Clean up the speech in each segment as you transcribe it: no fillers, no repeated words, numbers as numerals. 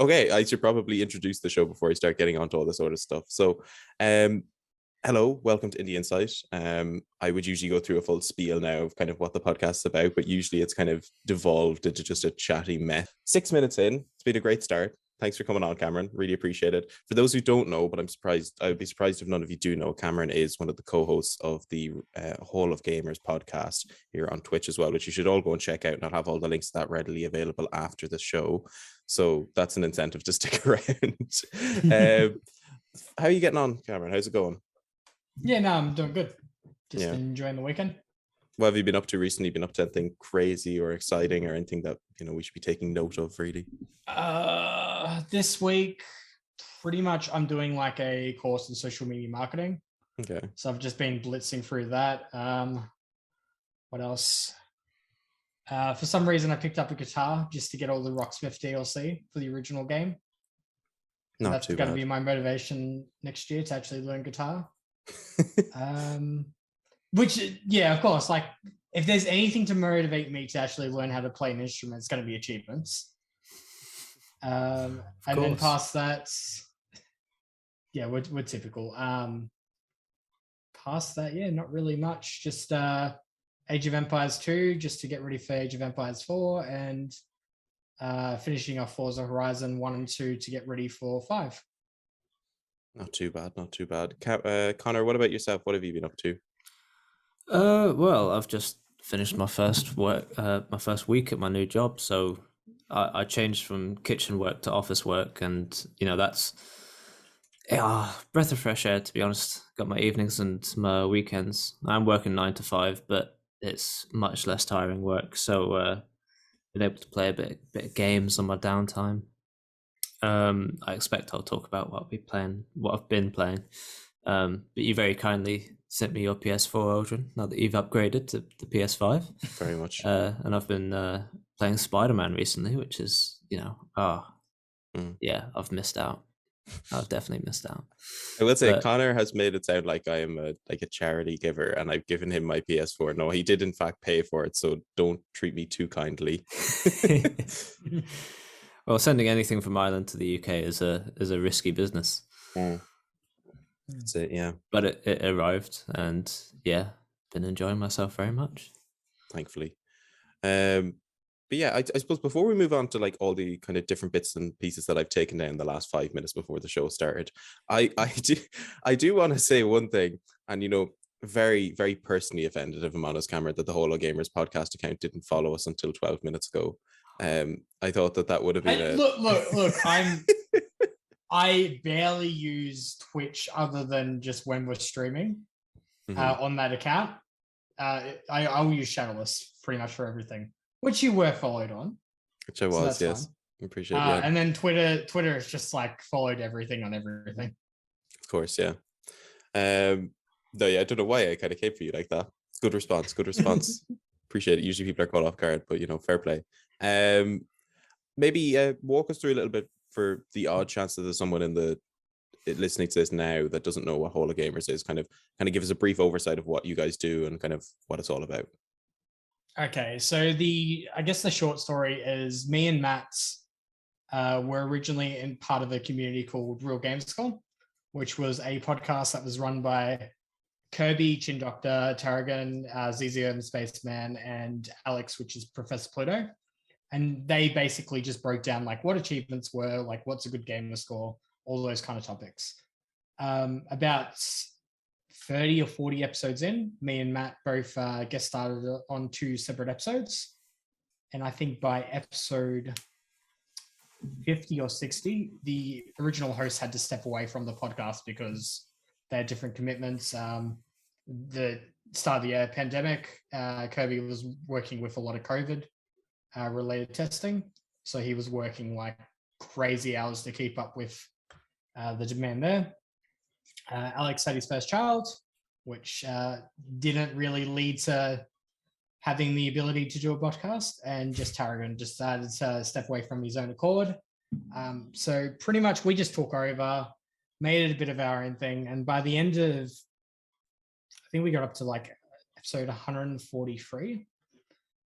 Okay, I should probably introduce the show before I start getting onto all this sort of stuff. So, hello, welcome to Indie Insight. I would usually go through a full spiel now of kind of what the podcast's about, but usually it's kind of devolved into just a chatty mess. 6 minutes in, it's been a great start. Thanks for coming on, Cameron. Really appreciate it. For those who don't know, but I would be surprised if none of you do know, Cameron is one of the co-hosts of the Hall of Gamers podcast here on Twitch as well, which you should all go and check out, and I'll have all the links to that readily available after the show. So that's an incentive to stick around. How are you getting on, Cameron? How's it going? Yeah, no, I'm doing good. Just enjoying the weekend. What have you been up to recently? Been up to anything crazy or exciting, or anything that we should be taking note of, really? This week, pretty much I'm doing like a course in social media marketing. Okay. So I've just been blitzing through that. What else? For some reason, I picked up a guitar just to get all the Rocksmith DLC for the original game. So that's going to be my motivation next year to actually learn guitar. Which, yeah, of course, like if there's anything to motivate me to actually learn how to play an instrument, it's going to be achievements. And then past that, yeah, we're typical. Past that, yeah, not really much. Just Age of Empires 2, just to get ready for Age of Empires 4, and finishing off Forza Horizon 1 and 2 to get ready for 5. Not too bad, not too bad. Connor, what about yourself? What have you been up to? Well, I've just finished my first week at my new job, so I changed from kitchen work to office work, and that's breath of fresh air, to be honest. Got my evenings and my weekends. I'm working 9 to 5, but it's much less tiring work, so been able to play a bit of games on my downtime. I expect I'll talk about what I've been playing. But you very kindly sent me your PS4, Odhrán, now that you've upgraded to the PS5. Very much. And I've been playing Spider-Man recently, which is, I've missed out. I've definitely missed out. I will say, Connor has made it sound like I am a charity giver, and I've given him my PS4. No, he did in fact pay for it, so don't treat me too kindly. Well, sending anything from Ireland to the UK is a risky business. That's it, yeah. But it arrived, and been enjoying myself very much. Thankfully. But yeah, I suppose before we move on to like all the kind of different bits and pieces that I've taken down the last 5 minutes before the show started, I do want to say one thing, and very, very personally offended, if I'm honest, Cameron, that the Holo Gamers podcast account didn't follow us until 12 minutes ago. I thought that would have been look, I barely use Twitch other than just when we're streaming on that account. I will use Shadowless pretty much for everything, which you were followed on. Which I was, so yes. I appreciate it. And then Twitter is just like followed everything on everything. Of course, yeah. Though, yeah, I don't know why I kind of came for you like that. Good response. Appreciate it. Usually people are caught off guard, but fair play. Maybe walk us through a little bit for the odd chance that there's someone listening to this now that doesn't know what Holo Gamers is. Kind of give us a brief oversight of what you guys do and kind of what it's all about. Okay, so I guess the short story is me and Matt were originally in part of a community called Real Games School, which was a podcast that was run by Kirby, Chin Doctor, Tarragon, Zizio, Spaceman, and Alex, which is Professor Pluto. And they basically just broke down like what achievements were, like what's a good gamer score, all those kind of topics. About 30 or 40 episodes in, me and Matt both guest started on 2 separate episodes. And I think by episode 50 or 60, the original host had to step away from the podcast because they had different commitments. The start of the year pandemic, Kirby was working with a lot of COVID related testing. So he was working like crazy hours to keep up with the demand there. Alex had his first child, which didn't really lead to having the ability to do a podcast, and just Tarragon just started to step away from his own accord. So pretty much we just took over, made it a bit of our own thing. And by the end of, I think we got up to like episode 143.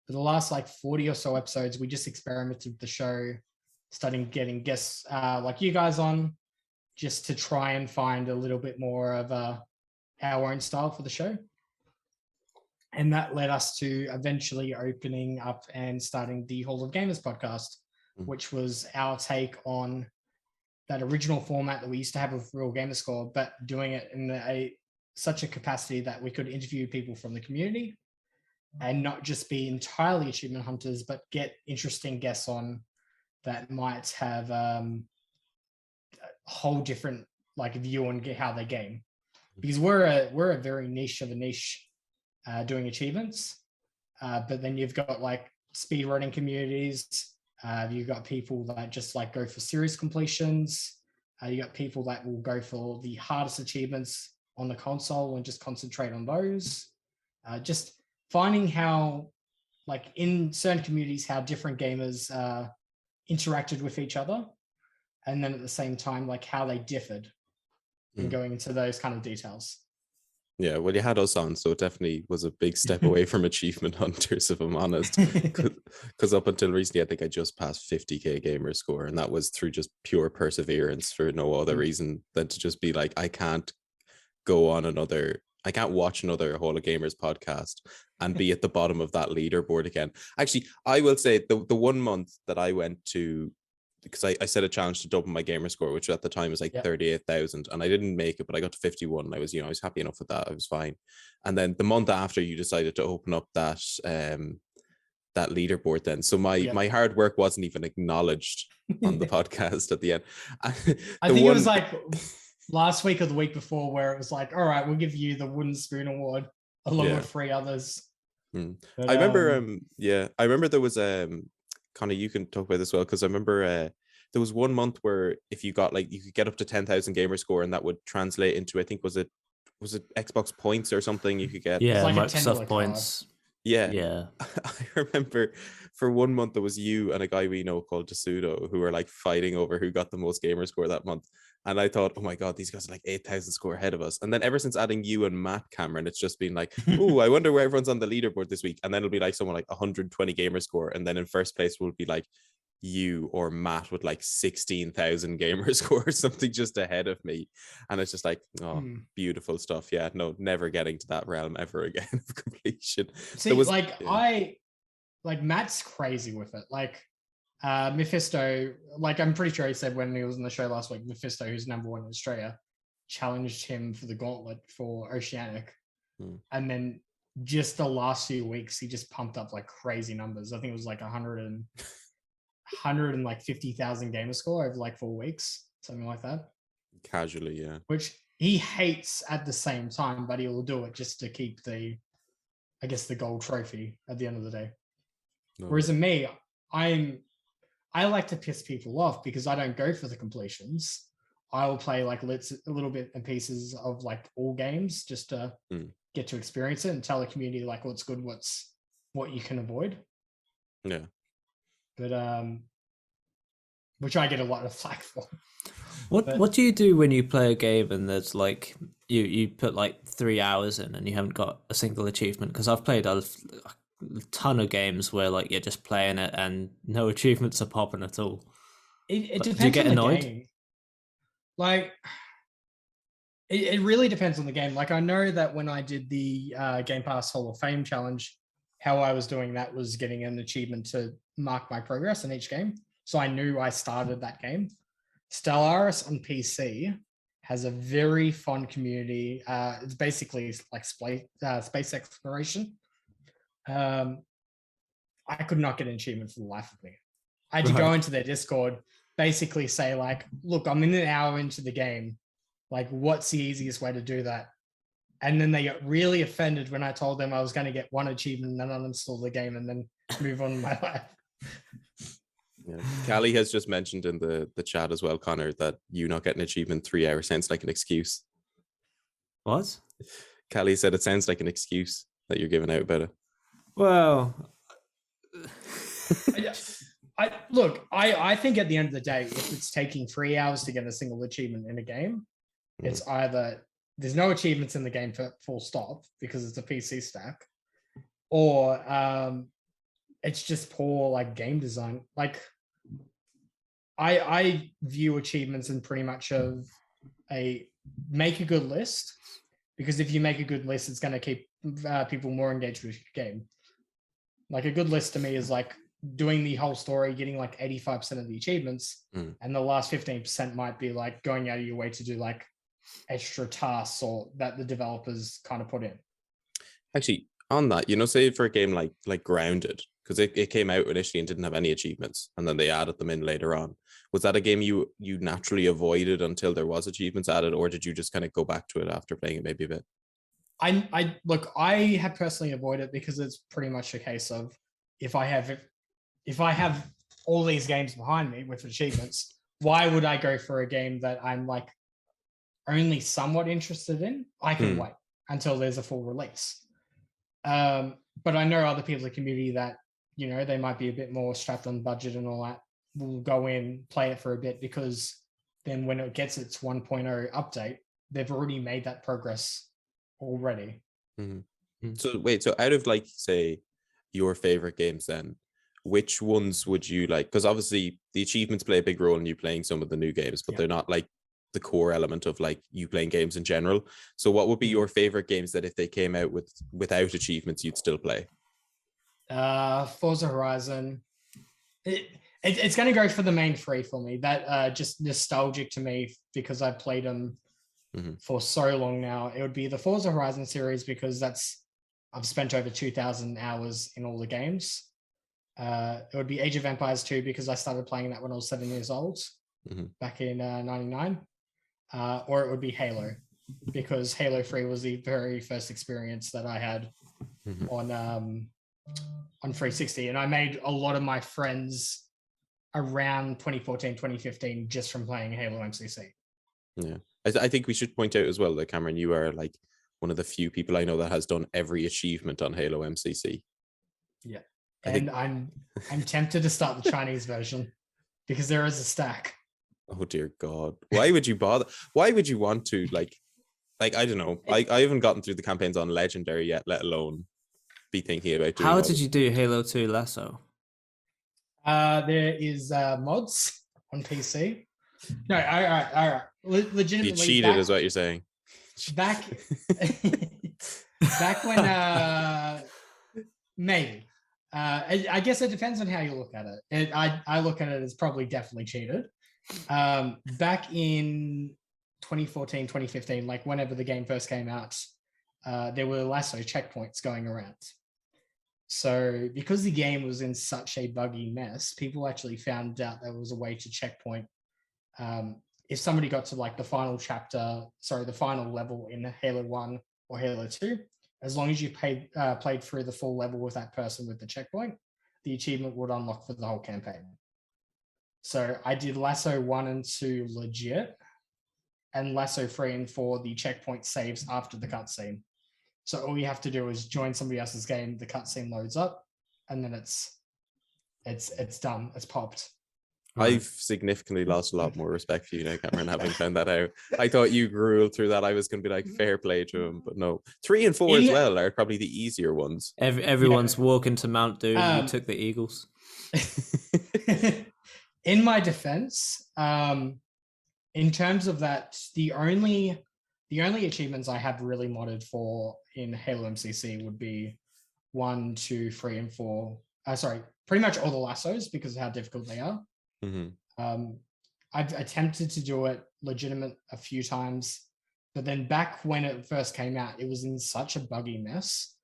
For the last like 40 or so episodes, we just experimented with the show, starting getting guests like you guys on, just to try and find a little bit more of our own style for the show. And that led us to eventually opening up and starting the Hall of Gamers podcast, which was our take on that original format that we used to have with Real Gamer Score, but doing it in such a capacity that we could interview people from the community and not just be entirely achievement hunters, but get interesting guests on that might have a whole different like view on how they game. Because we're a very niche of a niche doing achievements, but then you've got like speedrunning communities. You've got people that just like go for series completions. You got people that will go for the hardest achievements on the console and just concentrate on those. Just finding how, like in certain communities, how different gamers interacted with each other, and then at the same time, like how they differed, and going into those kind of details. Yeah, well, you had us on, so it definitely was a big step away from achievement hunters, if I'm honest. Because up until recently, I think I just passed 50k gamer score, and that was through just pure perseverance for no other reason than to just be like, I can't watch another Hall of Gamers podcast and be at the bottom of that leaderboard again. Actually, I will say the 1 month that I went to, because I set a challenge to double my gamer score, which at the time was like 38,000, and I didn't make it, but I got to 51. And I was happy enough with that. I was fine. And then the month after, you decided to open up that that leaderboard then. So my hard work wasn't even acknowledged on the podcast at the end. I think it was like last week or the week before where it was like, all right, we'll give you the wooden spoon award along with 3 others. But, I remember I remember there was Connor, you can talk about this as well, because I remember there was 1 month where if you got you could get up to 10,000 gamer score, and that would translate into, I think, was it Xbox points or something you could get? Yeah, like Microsoft points. Yeah. I remember for 1 month there was you and a guy we know called Dasudo who were like fighting over who got the most gamer score that month. And I thought, oh my God, these guys are like 8,000 score ahead of us. And then ever since adding you and Matt Cameron, it's just been like, oh, I wonder where everyone's on the leaderboard this week. And then it'll be like someone like 120 gamer score. And then in first place will be like you or Matt with like 16,000 gamer score or something just ahead of me. And it's just like, oh, beautiful stuff. Yeah, no, never getting to that realm ever again of completion. See, Matt's crazy with it. Like Mephisto, like I'm pretty sure he said when he was on the show last week, Mephisto, who's #1 in Australia, challenged him for the gauntlet for Oceanic. And then just the last few weeks, he just pumped up like crazy numbers. I think it was like 150,000 gamer score over like 4 weeks, something like that. Casually, yeah. Which he hates at the same time, but he will do it just to keep the gold trophy at the end of the day. Whereas in me, I like to piss people off because I don't go for the completions. I will play like a little bit and pieces of like all games just to get to experience it and tell the community like what's good, what you can avoid. Yeah. But which I get a lot of flack for. What do you do when you play a game and there's like you put like 3 hours in and you haven't got a single achievement? Because I've played a ton of games where like you're just playing it and no achievements are popping at all. It depends. Do you get on the annoyed? Game. Like it really depends on the game. Like I know that when I did the Game Pass Hall of Fame challenge, how I was doing that was getting an achievement to mark my progress in each game. So I knew I started that game. Stellaris on PC has a very fun community. It's basically like space exploration. I could not get an achievement for the life of me. I had to go into their Discord, basically say like, look, I'm in an hour into the game. Like, what's the easiest way to do that? And then they got really offended when I told them I was going to get 1 achievement and then uninstall the game and then move on with my life. Yeah. Callie has just mentioned in the chat as well, Connor, that you not getting an achievement 3 hours sounds like an excuse. What? Callie said it sounds like an excuse that you're giving out about it. Well, I think at the end of the day, if it's taking 3 hours to get a single achievement in a game, it's either there's no achievements in the game for full stop because it's a PC stack, or it's just poor like game design. Like I view achievements in pretty much of make a good list, because if you make a good list, it's going to keep people more engaged with your game. Like a good list to me is like doing the whole story, getting like 85% of the achievements, and the last 15% might be like going out of your way to do like extra tasks or that the developers kind of put in. Actually, on that, say for a game like Grounded, because it came out initially and didn't have any achievements, and then they added them in later on. Was that a game you naturally avoided until there was achievements added, or did you just kind of go back to it after playing it maybe a bit? I have personally avoided it because it's pretty much a case of if I have all these games behind me with achievements, why would I go for a game that I'm like only somewhat interested in? I can wait until there's a full release. But I know other people in the community that, they might be a bit more strapped on budget and all that, will go in, play it for a bit, because then when it gets its 1.0 update, they've already made that progress already. So wait, so out of like, say, your favorite games then, which ones would you like? Because obviously the achievements play a big role in you playing some of the new games, but they're not like the core element of like you playing games in general. So what would be your favorite games that if they came out without achievements you'd still play? Forza Horizon. It's going to go for the main three for me. That just nostalgic to me because I've played them for so long now. It would be the Forza Horizon series because I've spent over 2,000 hours in all the games. It would be Age of Empires 2 because I started playing that when I was 7 years old, back in 99. Or it would be Halo because Halo 3 was the very first experience that I had on 360. And I made a lot of my friends around 2014, 2015 just from playing Halo MCC. Yeah. I think we should point out as well that Cameron, you are like one of the few people I know that has done every achievement on Halo MCC. Yeah. And I'm tempted to start the Chinese version because there is a stack. Oh dear God. Why would you bother? Why would you want to like I don't know. I haven't gotten through the campaigns on Legendary yet, let alone be thinking about doing How did you do Halo 2 Lasso? There is mods on PC. No, all right. Legitimately, you cheated is what you're saying. Back when maybe. I guess it depends on how you look at it. I look at it as probably definitely cheated. Back in 2014, 2015, like whenever the game first came out, there were lasso checkpoints going around. So because the game was in such a buggy mess, people actually found out there was a way to checkpoint. If somebody got to like the final level in Halo 1 or Halo 2, as long as you played through the full level with that person with the checkpoint, the achievement would unlock for the whole campaign. So I did Lasso 1 and 2 legit, and Lasso 3 and 4 the checkpoint saves after the cutscene. So all you have to do is join somebody else's game, the cutscene loads up, and then it's done. It's popped. I've significantly lost a lot more respect for you now, Cameron, having found that out. I thought you grew through that. I was going to be like, fair play to him, but no. 3 and 4 as well are probably the easier ones. Everyone's walking to Mount Doom. You took the Eagles. In my defense, in terms of that, the only achievements I have really modded for in Halo MCC would be 1, 2, 3, and 4. Pretty much all the lassos because of how difficult they are. I've attempted to do it legitimate a few times, but then back when it first came out, it was in such a buggy mess.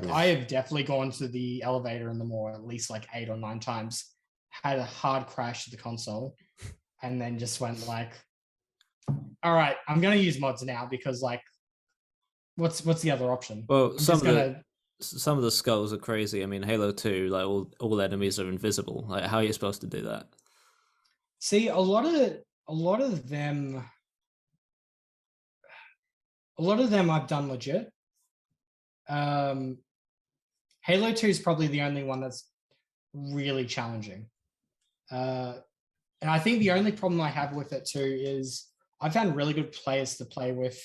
I have definitely gone to the elevator in the mall at least like 8 or 9 times, had a hard crash to the console, and then just went like, all right, I'm going to use mods now because like, what's the other option? Well, some of the skulls are crazy. I mean, Halo 2, like all enemies are invisible. Like, how are you supposed to do that? See, a lot of them I've done legit. Halo 2 is probably the only one that's really challenging. And I think the only problem I have with it too is I found really good players to play with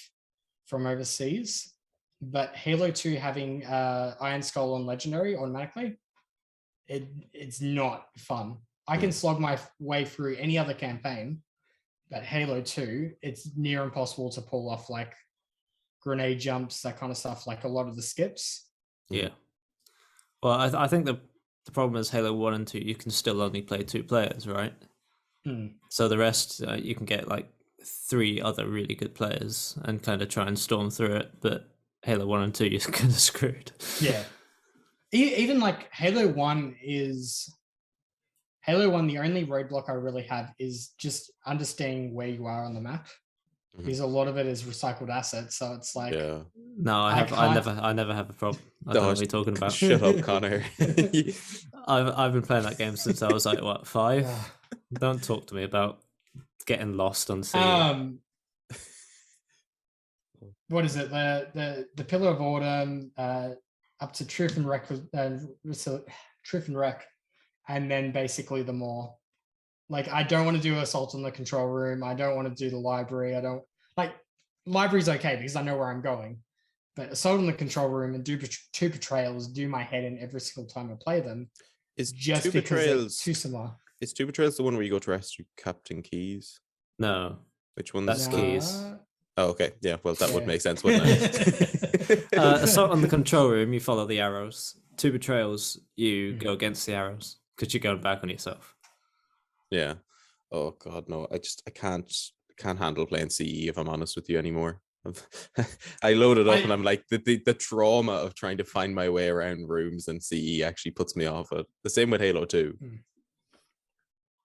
from overseas, but Halo 2 having Iron Skull on Legendary automatically, it's not fun. I can slog my way through any other campaign, but Halo 2, it's near impossible to pull off like grenade jumps, that kind of stuff, like a lot of the skips. Yeah. Well, I think the problem is Halo 1 and 2, you can still only play 2 players, right? So the rest, you can get like 3 other really good players and kind of try and storm through it. But Halo 1 and 2, you're kind of screwed. Yeah. Even like Halo 1, the only roadblock I really have is just understanding where you are on the map. Because a lot of it is recycled assets, so it's like No, I never have a problem. I don't know what you're talking about. Shut up, Connor. I've been playing that game since I was like, what, 5? Don't talk to me about getting lost on sea. What is it? The Pillar of Order, up to Truth and Wreck, and then basically the more. Like, I don't want to do Assault on the Control Room. I don't want to do the library. I don't like library's okay because I know where I'm going. But Assault on the Control Room and do 2 betrayals do my head in every single time I play them. Is just 2 because betrayals it's too similar. Is 2 betrayals the one where you go to rescue Captain Keys? No. Which one's That's Keys? Oh, okay. Yeah, well, that would make sense, wouldn't it? Assault on the Control Room, you follow the arrows. 2 betrayals, you go against the arrows because you're going back on yourself. Yeah. Oh God, no. I can't handle playing CE if I'm honest with you anymore. I load it up and I'm like the trauma of trying to find my way around rooms and CE actually puts me off it. The same with Halo 2.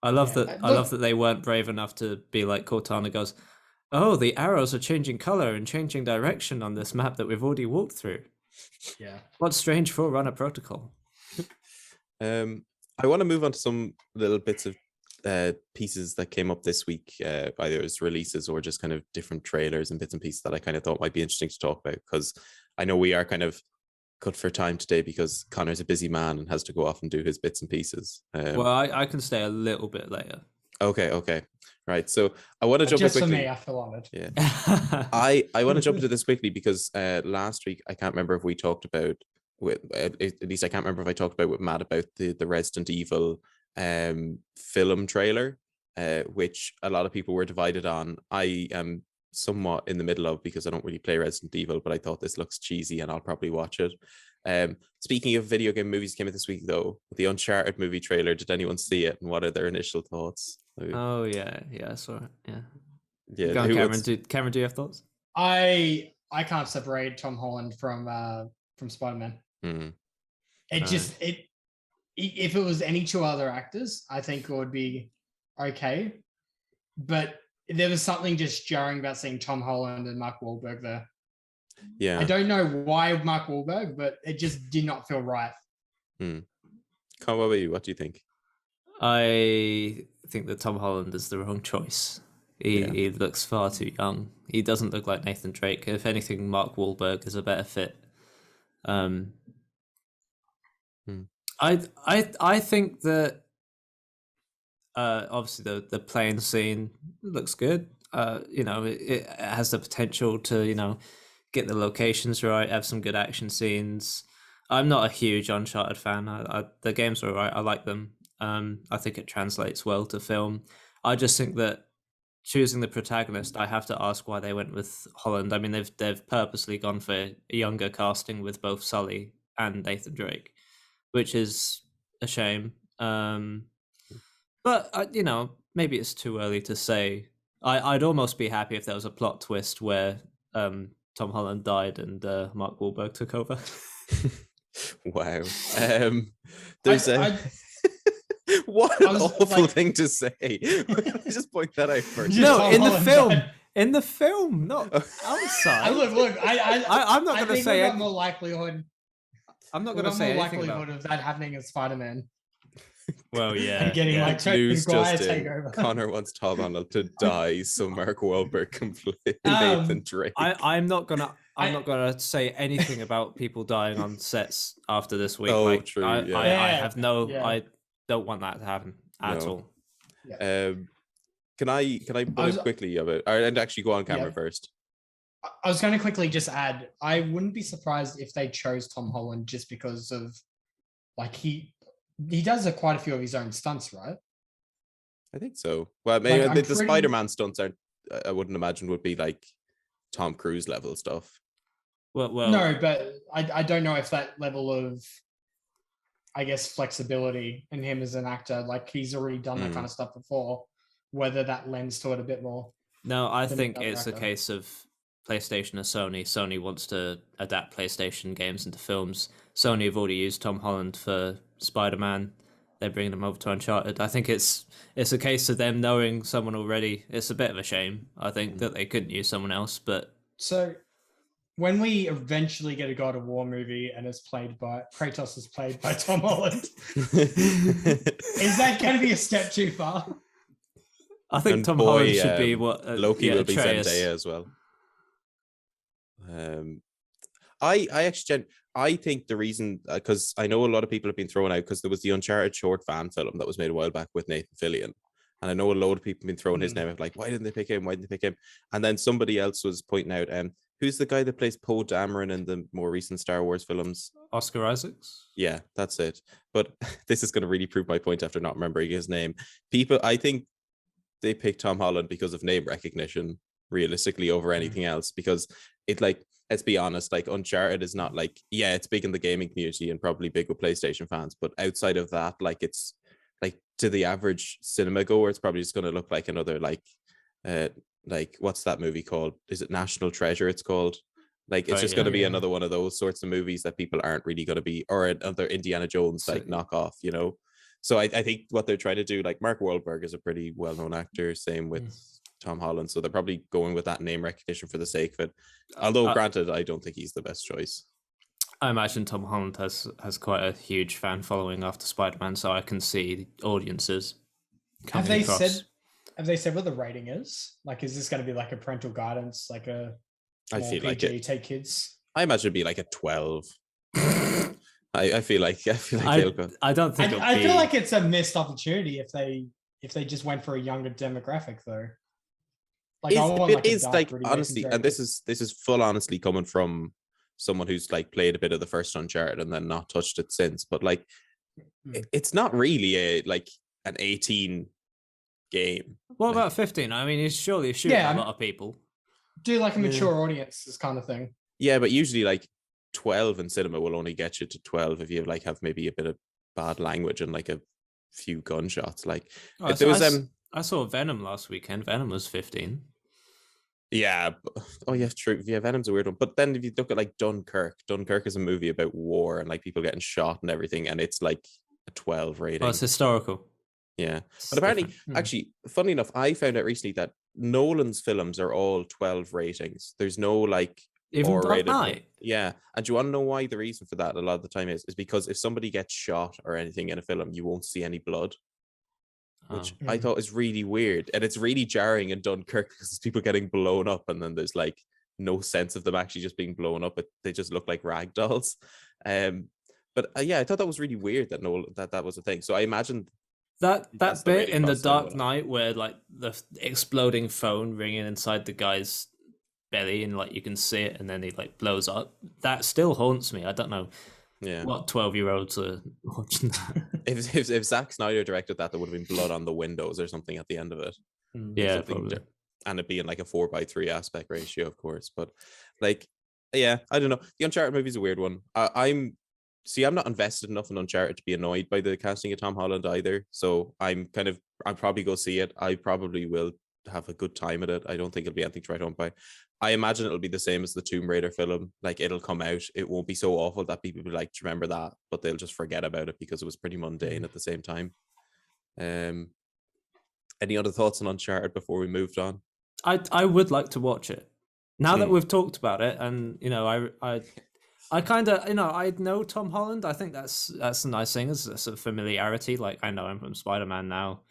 I love that they weren't brave enough to be like Cortana goes, oh, the arrows are changing color and changing direction on this map that we've already walked through. Yeah. What strange Forerunner protocol. I want to move on to some little bits of pieces that came up this week, either as releases or just kind of different trailers and bits and pieces that I kind of thought might be interesting to talk about, because I know we are kind of cut for time today because Connor's a busy man and has to go off and do his bits and pieces. Well, I can stay a little bit later. Okay. Right. So I want to jump in quickly. Just for me, I feel honored. Yeah. I want to jump into this quickly because last week, I can't remember if we talked about, at least I can't remember if I talked about with Matt about the Resident Evil film trailer, which a lot of people were divided on. I am somewhat in the middle of because I don't really play Resident Evil, but I thought this looks cheesy and I'll probably watch it. Speaking of video game movies came out this week though, the Uncharted movie trailer. Did anyone see it and what are their initial thoughts? Oh yeah, I saw it. Yeah. Go on, Cameron, do you have thoughts? I can't separate Tom Holland from Spider-Man. If it was any 2 other actors, I think it would be okay. But there was something just jarring about seeing Tom Holland and Mark Wahlberg there. Yeah. I don't know why Mark Wahlberg, but it just did not feel right. Con, what about you? What do you think? I think that Tom Holland is the wrong choice. He looks far too young. He doesn't look like Nathan Drake. If anything, Mark Wahlberg is a better fit. I think that obviously the plane scene looks good. It has the potential to get the locations right, have some good action scenes. I'm not a huge Uncharted fan. The games are alright. I like them. I think it translates well to film. I just think that choosing the protagonist, I have to ask why they went with Holland. I mean, they've purposely gone for a younger casting with both Sully and Nathan Drake, which is a shame. But maybe it's too early to say. I'd almost be happy if there was a plot twist where Tom Holland died and Mark Wahlberg took over. Wow. There's what an awful thing to say. Just point that out first. No, in the film, not outside. Look, I'm not going to say it. More likelihood. I'm not going to say anything likelihood of that happening as Spider-Man. Well, yeah. And getting news just take over. Connor wants Tom Holland to die, so Mark Wahlberg can play Nathan Drake. I'm not gonna say anything about people dying on sets after this week. Oh, true. I don't want that to happen at all. Yeah. Can I put it quickly about? And actually, go on camera first. I was going to quickly just add, I wouldn't be surprised if they chose Tom Holland just because of, he does quite a few of his own stunts, right? I think so. Well, maybe I'm the pretty- Spider-Man stunts aren't. I wouldn't imagine would be like Tom Cruise level stuff. Well, No, but I don't know if that level of, I guess, flexibility in him as an actor, like he's already done that kind of stuff before, whether that lends to it a bit more. no, I than think another it's a actor. case of PlayStation or Sony. Sony wants to adapt PlayStation games into films. Sony have already used Tom Holland for Spider-Man. They're bringing him over to Uncharted. I think it's a case of them knowing someone already. It's a bit of a shame, I think, that they couldn't use someone else. But So when we eventually get a God of War movie and Kratos is played by Tom Holland, is that going to be a step too far? I think And Tom boy, Holland should be what Loki will be Atreus. Zendaya as well. I actually I think the reason, because I know a lot of people have been thrown out because there was the Uncharted short fan film that was made a while back with Nathan Fillion, and I know a load of people have been throwing his name out, like, why didn't they pick him? Why didn't they pick him? And then somebody else was pointing out, who's the guy that plays Poe Dameron in the more recent Star Wars films? Oscar Isaacs. Yeah, that's it. But this is going to really prove my point after not remembering his name. I think they picked Tom Holland because of name recognition, realistically, over anything else, because it, like, let's be honest, like, Uncharted is not like, yeah, it's big in the gaming community and probably big with PlayStation fans, but outside of that, like, it's like, to the average cinema goer, it's probably just going to look like another, like what's that movie called? Is it National Treasure? It's called, like, it's just going to be another one of those sorts of movies that people aren't really going to be, or another Indiana Jones like knockoff, you know. So I think what they're trying to do, like, Mark Wahlberg is a pretty well-known actor, same with Tom Holland, so they're probably going with that name recognition for the sake of it. Although, granted, I don't think he's the best choice. I imagine Tom Holland has quite a huge fan following after Spider-Man, so I can see audiences coming across. Have they said what the rating is? Like, is this going to be like a parental guidance, like a I feel PG, like it. take kids? I imagine it'd be like a 12. I feel like I don't think I feel like it's a missed opportunity if they just went for a younger demographic, though. Like, it is like, honestly, and this is full honestly coming from someone who's like played a bit of the first Uncharted and then not touched it since, but like it's not really an 18 game. What about 15? I mean, it's surely shooting a lot of people. Do like a mature audience, this kind of thing. Yeah, but usually like 12 in cinema will only get you to 12 if you have maybe a bit of bad language and like a few gunshots. Like, if there was I saw Venom last weekend. Venom was 15. Yeah. Oh, yeah, true. Yeah, Venom's a weird one. But then if you look at like Dunkirk is a movie about war and like people getting shot and everything, and it's like a 12 rating. Oh, it's historical. Yeah. But apparently, actually, funny enough, I found out recently that Nolan's films are all 12 ratings. There's no like even Dark Knight. Yeah. And do you want to know why the reason for that a lot of the time is because if somebody gets shot or anything in a film, you won't see any blood. Which I thought is really weird. And it's really jarring in Dunkirk because there's people getting blown up and then there's like no sense of them actually just being blown up. They just look like rag dolls. But yeah, I thought that was really weird that that was a thing. So I imagine that bit in the Dark Knight where like the exploding phone ringing inside the guy's belly and like you can see it and then he like blows up. That still haunts me. I don't know. Yeah, what 12-year-olds are watching that? If Zack Snyder directed that, there would have been blood on the windows or something at the end of it. Yeah, probably. And it being like a 4:3 aspect ratio, of course. But like, yeah, I don't know. The Uncharted movie is a weird one. I'm not invested enough in Uncharted to be annoyed by the casting of Tom Holland either. So I'll probably go see it. I probably will have a good time at it. I don't think it'll be anything to write home by. I imagine it'll be the same as the Tomb Raider film. Like, it'll come out. It won't be so awful that people will be like, do you remember that? But they'll just forget about it because it was pretty mundane at the same time. Any other thoughts on Uncharted before we moved on? I would like to watch it. Now that we've talked about it, and you know, I kind of, you know, I know Tom Holland. I think that's a nice thing. It's a sort of familiarity. Like, I know him from Spider-Man now.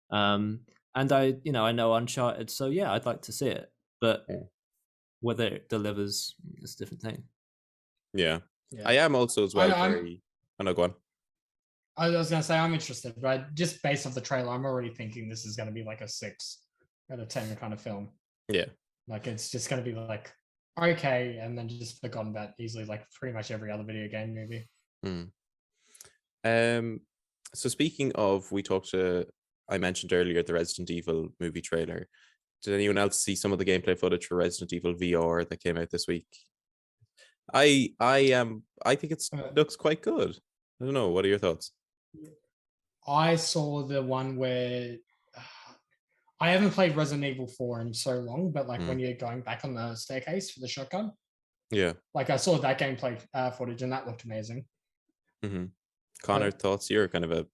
And I know Uncharted. So yeah, I'd like to see it. But whether it delivers is a different thing. Yeah. I am also as well. Go on. I was going to say I'm interested, but just based off the trailer, I'm already thinking this is going to be like a 6 out of 10 kind of film. Yeah. Like, it's just going to be like, okay, and then just forgotten about easily, like pretty much every other video game movie. So speaking of, we talked I mentioned earlier the Resident Evil movie trailer. Did anyone else see some of the gameplay footage for Resident Evil VR that came out this week? I think it looks quite good. I don't know. What are your thoughts? I saw the one where I haven't played Resident Evil 4 in so long, but like when you're going back on the staircase for the shotgun, yeah, like I saw that gameplay footage and that looked amazing. Connor, thoughts? You're kind of a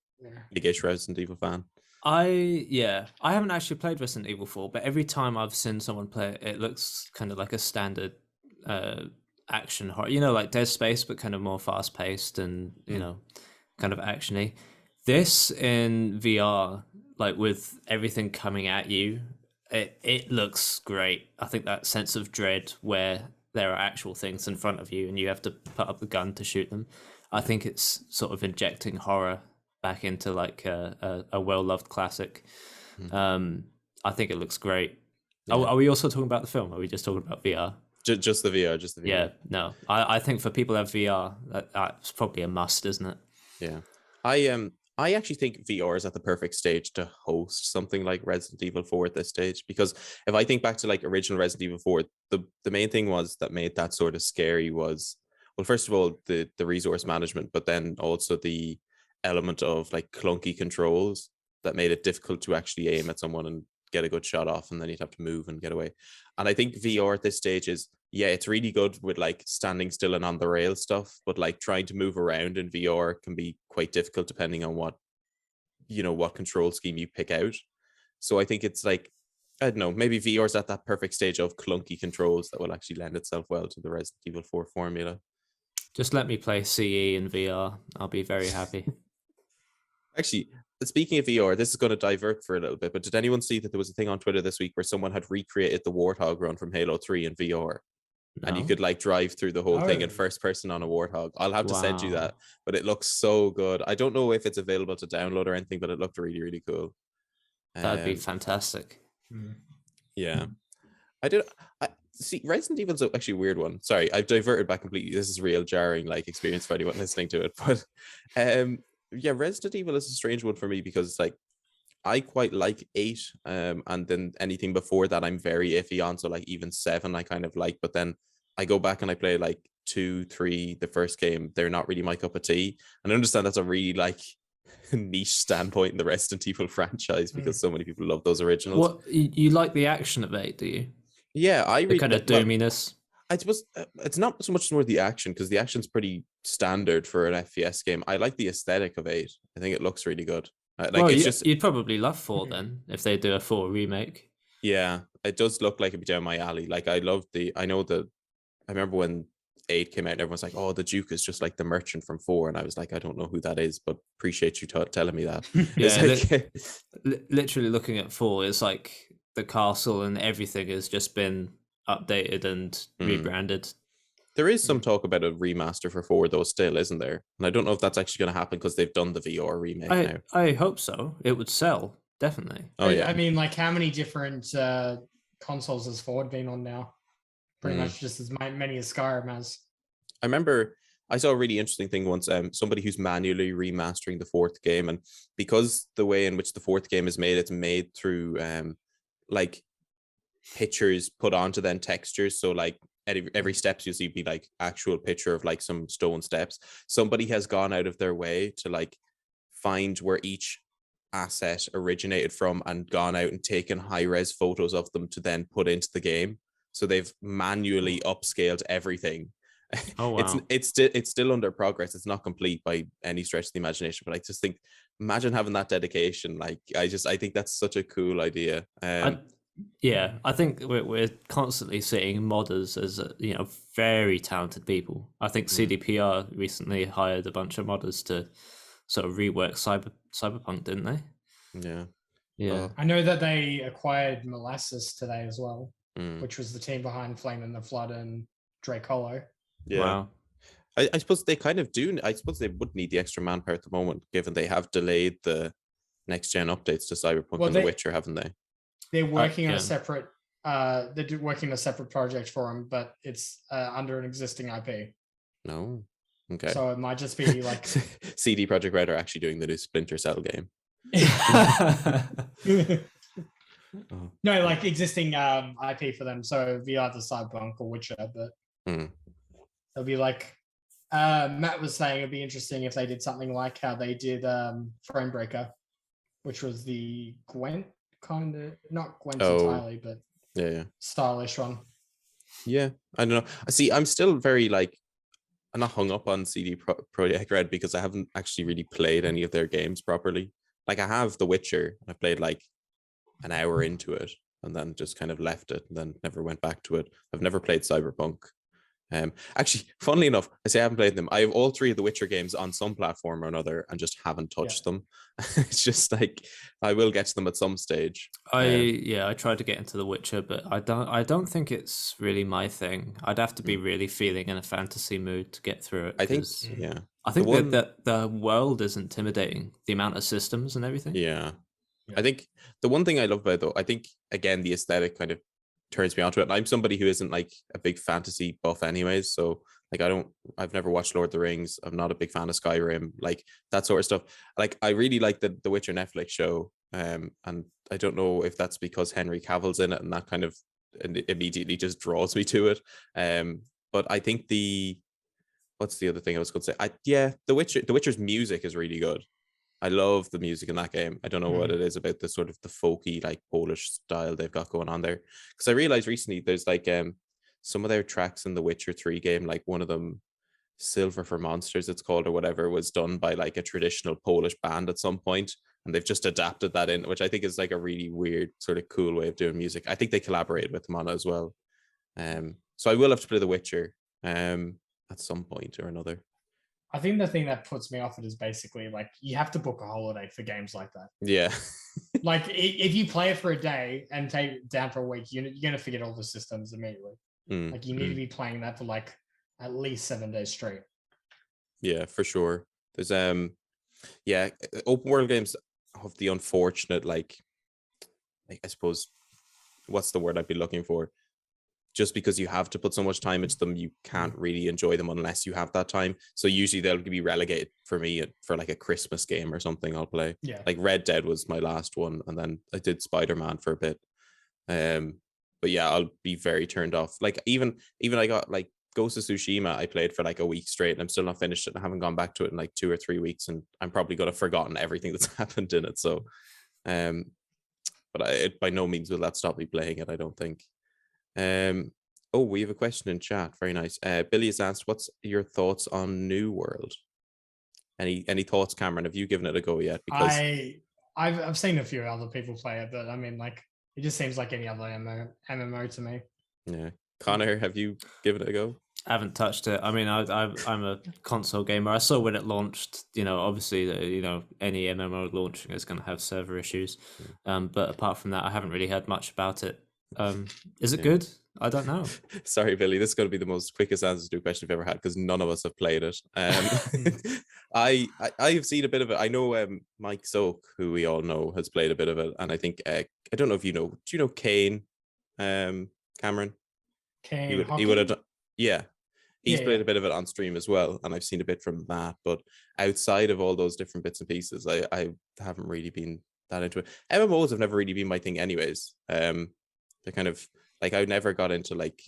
big-ish Resident Evil fan. I haven't actually played Resident Evil 4, but every time I've seen someone play it, it looks kind of like a standard action horror, like Dead Space, but kind of more fast-paced and kind of actiony. This in VR, like with everything coming at you, it looks great. I think that sense of dread where there are actual things in front of you and you have to put up the gun to shoot them. I think it's sort of injecting horror back into like a well-loved classic. I think it looks great. Yeah. Are we also talking about the film? Or are we just talking about VR? Just the VR, Yeah, no. I think for people who have VR, that's probably a must, isn't it? Yeah. I actually think VR is at the perfect stage to host something like Resident Evil 4 at this stage, because if I think back to like original Resident Evil 4, the main thing was that made that sort of scary was, well, first of all, the resource management, but then also the element of like clunky controls that made it difficult to actually aim at someone and get a good shot off, and then you'd have to move and get away. And I think VR at this stage is, yeah, it's really good with like standing still and on the rail stuff, but like trying to move around in VR can be quite difficult depending on what control scheme you pick out. So I think it's like, I don't know, maybe VR is at that perfect stage of clunky controls that will actually lend itself well to the Resident Evil 4 formula. Just let me play CE in VR. I'll be very happy. Actually, speaking of VR, this is going to divert for a little bit, but did anyone see that there was a thing on Twitter this week where someone had recreated the Warthog run from Halo 3 in VR? No. And you could like drive through the whole thing in first person on a Warthog. I'll have to send you that, but it looks so good. I don't know if it's available to download or anything, but it looked really, really cool. That'd be fantastic. Yeah. I see Resident Evil's actually a weird one. Sorry, I've diverted back completely. This is real jarring like experience for anyone listening to it. But yeah, Resident Evil is a strange one for me because like I quite like 8, and then anything before that I'm very iffy on. So like even 7 I kind of like, but then I go back and I play like 2, 3, the first game. They're not really my cup of tea. And I understand that's a really like niche standpoint in the Resident Evil franchise because so many people love those originals. What you like the action of 8, do you? Yeah, I really kind of doominess. I suppose it's not so much more the action because the action's pretty standard for an FPS game. I like the aesthetic of 8. I think it looks really good. You'd probably love 4 then if they do a 4 remake. Yeah, it does look like it'd be down my alley. Like I remember when 8 came out and everyone's like, oh, the Duke is just like the merchant from 4, and I was like, I don't know who that is, but appreciate you telling me that. Yeah, literally looking at 4 is like the castle and everything has just been updated and rebranded. There is some talk about a remaster for 4 though still, isn't there? And I don't know if that's actually going to happen because they've done the VR remake now. I hope so. It would sell, definitely. Oh yeah. I mean, like how many different consoles has Ford been on now? Pretty much just as many as Skyrim has. I remember I saw a really interesting thing once, somebody who's manually remastering the 4th game, and because the way in which the 4th game is made, it's made through like pictures put onto then textures. So like every steps you see be like actual picture of like some stone steps. Somebody has gone out of their way to like find where each asset originated from and gone out and taken high-res photos of them to then put into the game. So they've manually upscaled everything. Oh wow. It's still under progress. It's not complete by any stretch of the imagination, but I just think, imagine having that dedication. Like I think that's such a cool idea. Yeah, I think we're constantly seeing modders as very talented people. I think CDPR recently hired a bunch of modders to sort of rework Cyberpunk, didn't they? Yeah. I know that they acquired Molasses today as well, which was the team behind Flame in the Flood and Drake Hollow. Yeah. Wow. I suppose they kind of do. I suppose they would need the extra manpower at the moment, given they have delayed the next gen updates to Cyberpunk and The Witcher, haven't they? They're working on a separate. They're working on a separate project for them, but it's under an existing IP. No, okay. So it might just be like CD Projekt Red are actually doing the new Splinter Cell game. Oh. No, like existing IP for them. So it'd be either Cyberpunk or Witcher, but it'll be like Matt was saying it'd be interesting if they did something like how they did Framebreaker, which was the Gwent kind of, not Gwent entirely, but yeah, stylish one. Yeah, I don't know. I see. I'm still very like, I'm not hung up on CD Projekt Red because I haven't actually really played any of their games properly. Like I have The Witcher. I played like an hour into it and then just kind of left it and then never went back to it. I've never played Cyberpunk. Actually, funnily enough, I say I haven't played them. I have all three of the Witcher games on some platform or another and just haven't touched them. It's just like I will get to them at some stage. I tried to get into The Witcher, but I don't think it's really my thing. I'd have to be really feeling in a fantasy mood to get through it. I think that the world is intimidating. The amount of systems and everything. Yeah. I think the one thing I love about it, though, I think again the aesthetic kind of turns me onto it. And I'm somebody who isn't like a big fantasy buff anyways, so like I've never watched Lord of the Rings. I'm not a big fan of Skyrim, like that sort of stuff. Like I really like the Witcher Netflix show, and I don't know if that's because Henry Cavill's in it and that kind of immediately just draws me to it. But I think what's the other thing I was going to say? The Witcher's music is really good. I love the music in that game. I don't know what it is about the sort of the folky, like Polish style they've got going on there. Because I realized recently there's like some of their tracks in the Witcher 3 game, like one of them, Silver for Monsters, it's called, or whatever, was done by like a traditional Polish band at some point, and they've just adapted that in, which I think is like a really weird, sort of cool way of doing music. I think they collaborated with them on it as well. So I will have to play The Witcher at some point or another. I think the thing that puts me off it is basically like you have to book a holiday for games like that. Yeah. Like if you play it for a day and take it down for a week, you're going to forget all the systems immediately. Like you need to be playing that for like at least 7 days straight. Yeah, for sure. There's open world games have the unfortunate like I suppose, what's the word I'd be looking for? Just because you have to put so much time into them, you can't really enjoy them unless you have that time. So usually they'll be relegated for me for like a Christmas game or something I'll play. Yeah. Like Red Dead was my last one, and then I did Spider-Man for a bit. But yeah, I'll be very turned off. Like even I got like Ghost of Tsushima, I played for like a week straight and I'm still not finished it. I haven't gone back to it in like 2 or 3 weeks, and I'm probably gonna have forgotten everything that's happened in it. So but it by no means will that stop me playing it, I don't think. We have a question in chat. Very nice. Billy has asked, what's your thoughts on New World? Any thoughts, Cameron? Have you given it a go yet? Because I've seen a few other people play it, but I mean, like, it just seems like any other MMO to me. Yeah. Connor, have you given it a go? I haven't touched it. I mean, I'm a console gamer. I saw when it launched, obviously, any MMO launching is going to have server issues. But apart from that, I haven't really heard much about it. Is it good? I don't know. Sorry, Billy. This is going to be the most quickest answer to a question I've ever had because none of us have played it. I've seen a bit of it. I know Mike Soak, who we all know, has played a bit of it, and I think I don't know if you know. Do you know Kane? Cameron. Kane. He would have done. Yeah. He's played a bit of it on stream as well, and I've seen a bit from Matt. But outside of all those different bits and pieces, I haven't really been that into it. MMOs have never really been my thing, anyways. They're kind of like I never got into like,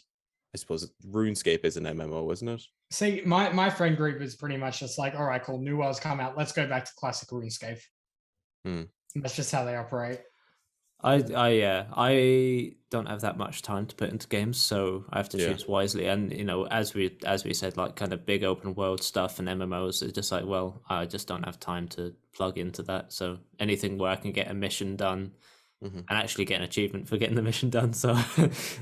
I suppose RuneScape is an MMO, isn't it? See, my friend group is pretty much just like, all right, cool, New World's come out. Let's go back to classic RuneScape. That's just how they operate. I don't have that much time to put into games, so I have to choose wisely. And as we said, like kind of big open world stuff and MMOs, it's just like, well, I just don't have time to plug into that. So anything where I can get a mission done and actually get an achievement for getting the mission done. So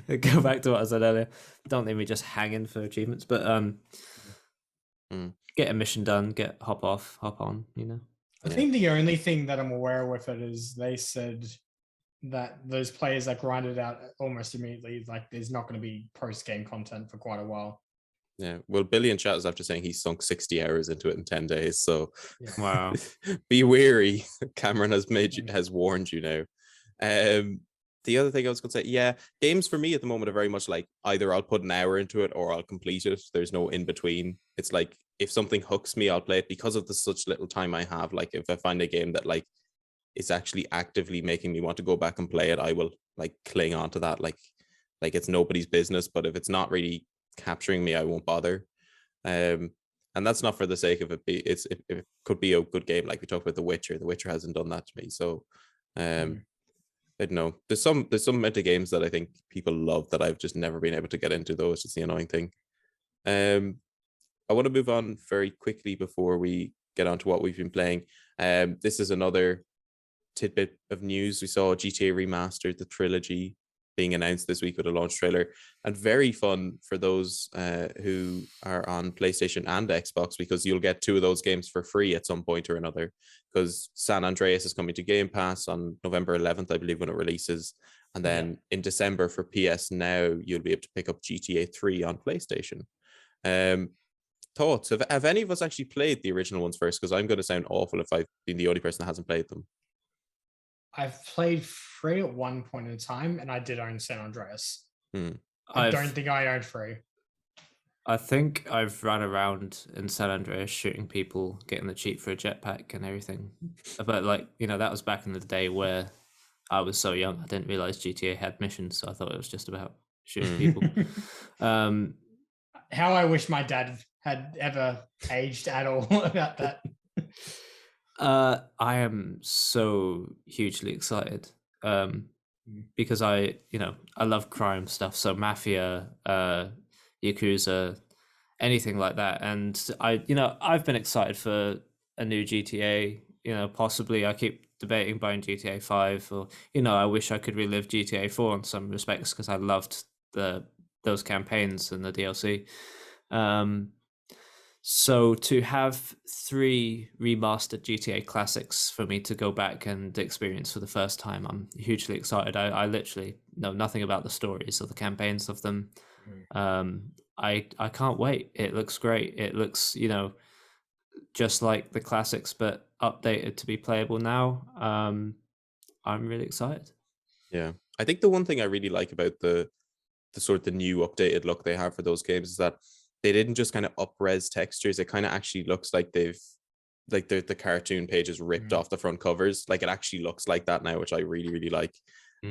go back to what I said earlier. Don't leave me just hanging for achievements, but get a mission done, hop on. I think the only thing that I'm aware with it is they said that those players that grinded out almost immediately, like there's not going to be post-game content for quite a while. Yeah, well, Billy in chat is after saying he sunk 60 hours into it in 10 days. So wow, be wary. Cameron has warned you now. The other thing I was going to say, games for me at the moment are very much like either I'll put an hour into it or I'll complete it. There's no in between. It's like if something hooks me, I'll play it because of the such little time I have. Like if I find a game that like is actually actively making me want to go back and play it, I will like cling on to that like it's nobody's business. But if it's not really capturing me, I won't bother. And that's not for the sake of it. It could be a good game, like we talked about The Witcher. The Witcher hasn't done that to me, so I don't know. There's some meta games that I think people love that I've just never been able to get into, though. It's just the annoying thing. I want to move on very quickly before we get on to what we've been playing. This is another tidbit of news. We saw GTA Remastered, the trilogy, being announced this week with a launch trailer, and very fun for those who are on PlayStation and Xbox, because you'll get 2 of those games for free at some point or another, because San Andreas is coming to Game Pass on November 11th, I believe, when it releases. And then in December for PS Now, you'll be able to pick up GTA 3 on PlayStation. Thoughts? Have any of us actually played the original ones first? Because I'm going to sound awful if I've been the only person that hasn't played them. I've played 3 at one point in time, and I did own San Andreas. I don't think I owned 3. I think I've ran around in San Andreas shooting people, getting the cheat for a jetpack and everything. But like, that was back in the day where I was so young, I didn't realize GTA had missions, so I thought it was just about shooting people. How I wish my dad had ever aged at all about that. I am so hugely excited because I love crime stuff, so Mafia, Yakuza, anything like that, and I've been excited for a new GTA. Possibly I keep debating buying GTA 5, or I wish I could relive GTA 4 in some respects, because I loved those campaigns and the DLC. So to have 3 remastered GTA classics for me to go back and experience for the first time, I'm hugely excited. I literally know nothing about the stories or the campaigns of them. I can't wait. It looks great. It looks, just like the classics, but updated to be playable now. I'm really excited. Yeah, I think the one thing I really like about the sort of the new updated look they have for those games is that they didn't just kind of up-res textures. It kind of actually looks like they've, like the cartoon pages ripped off the front covers. Like it actually looks like that now, which I really, really like.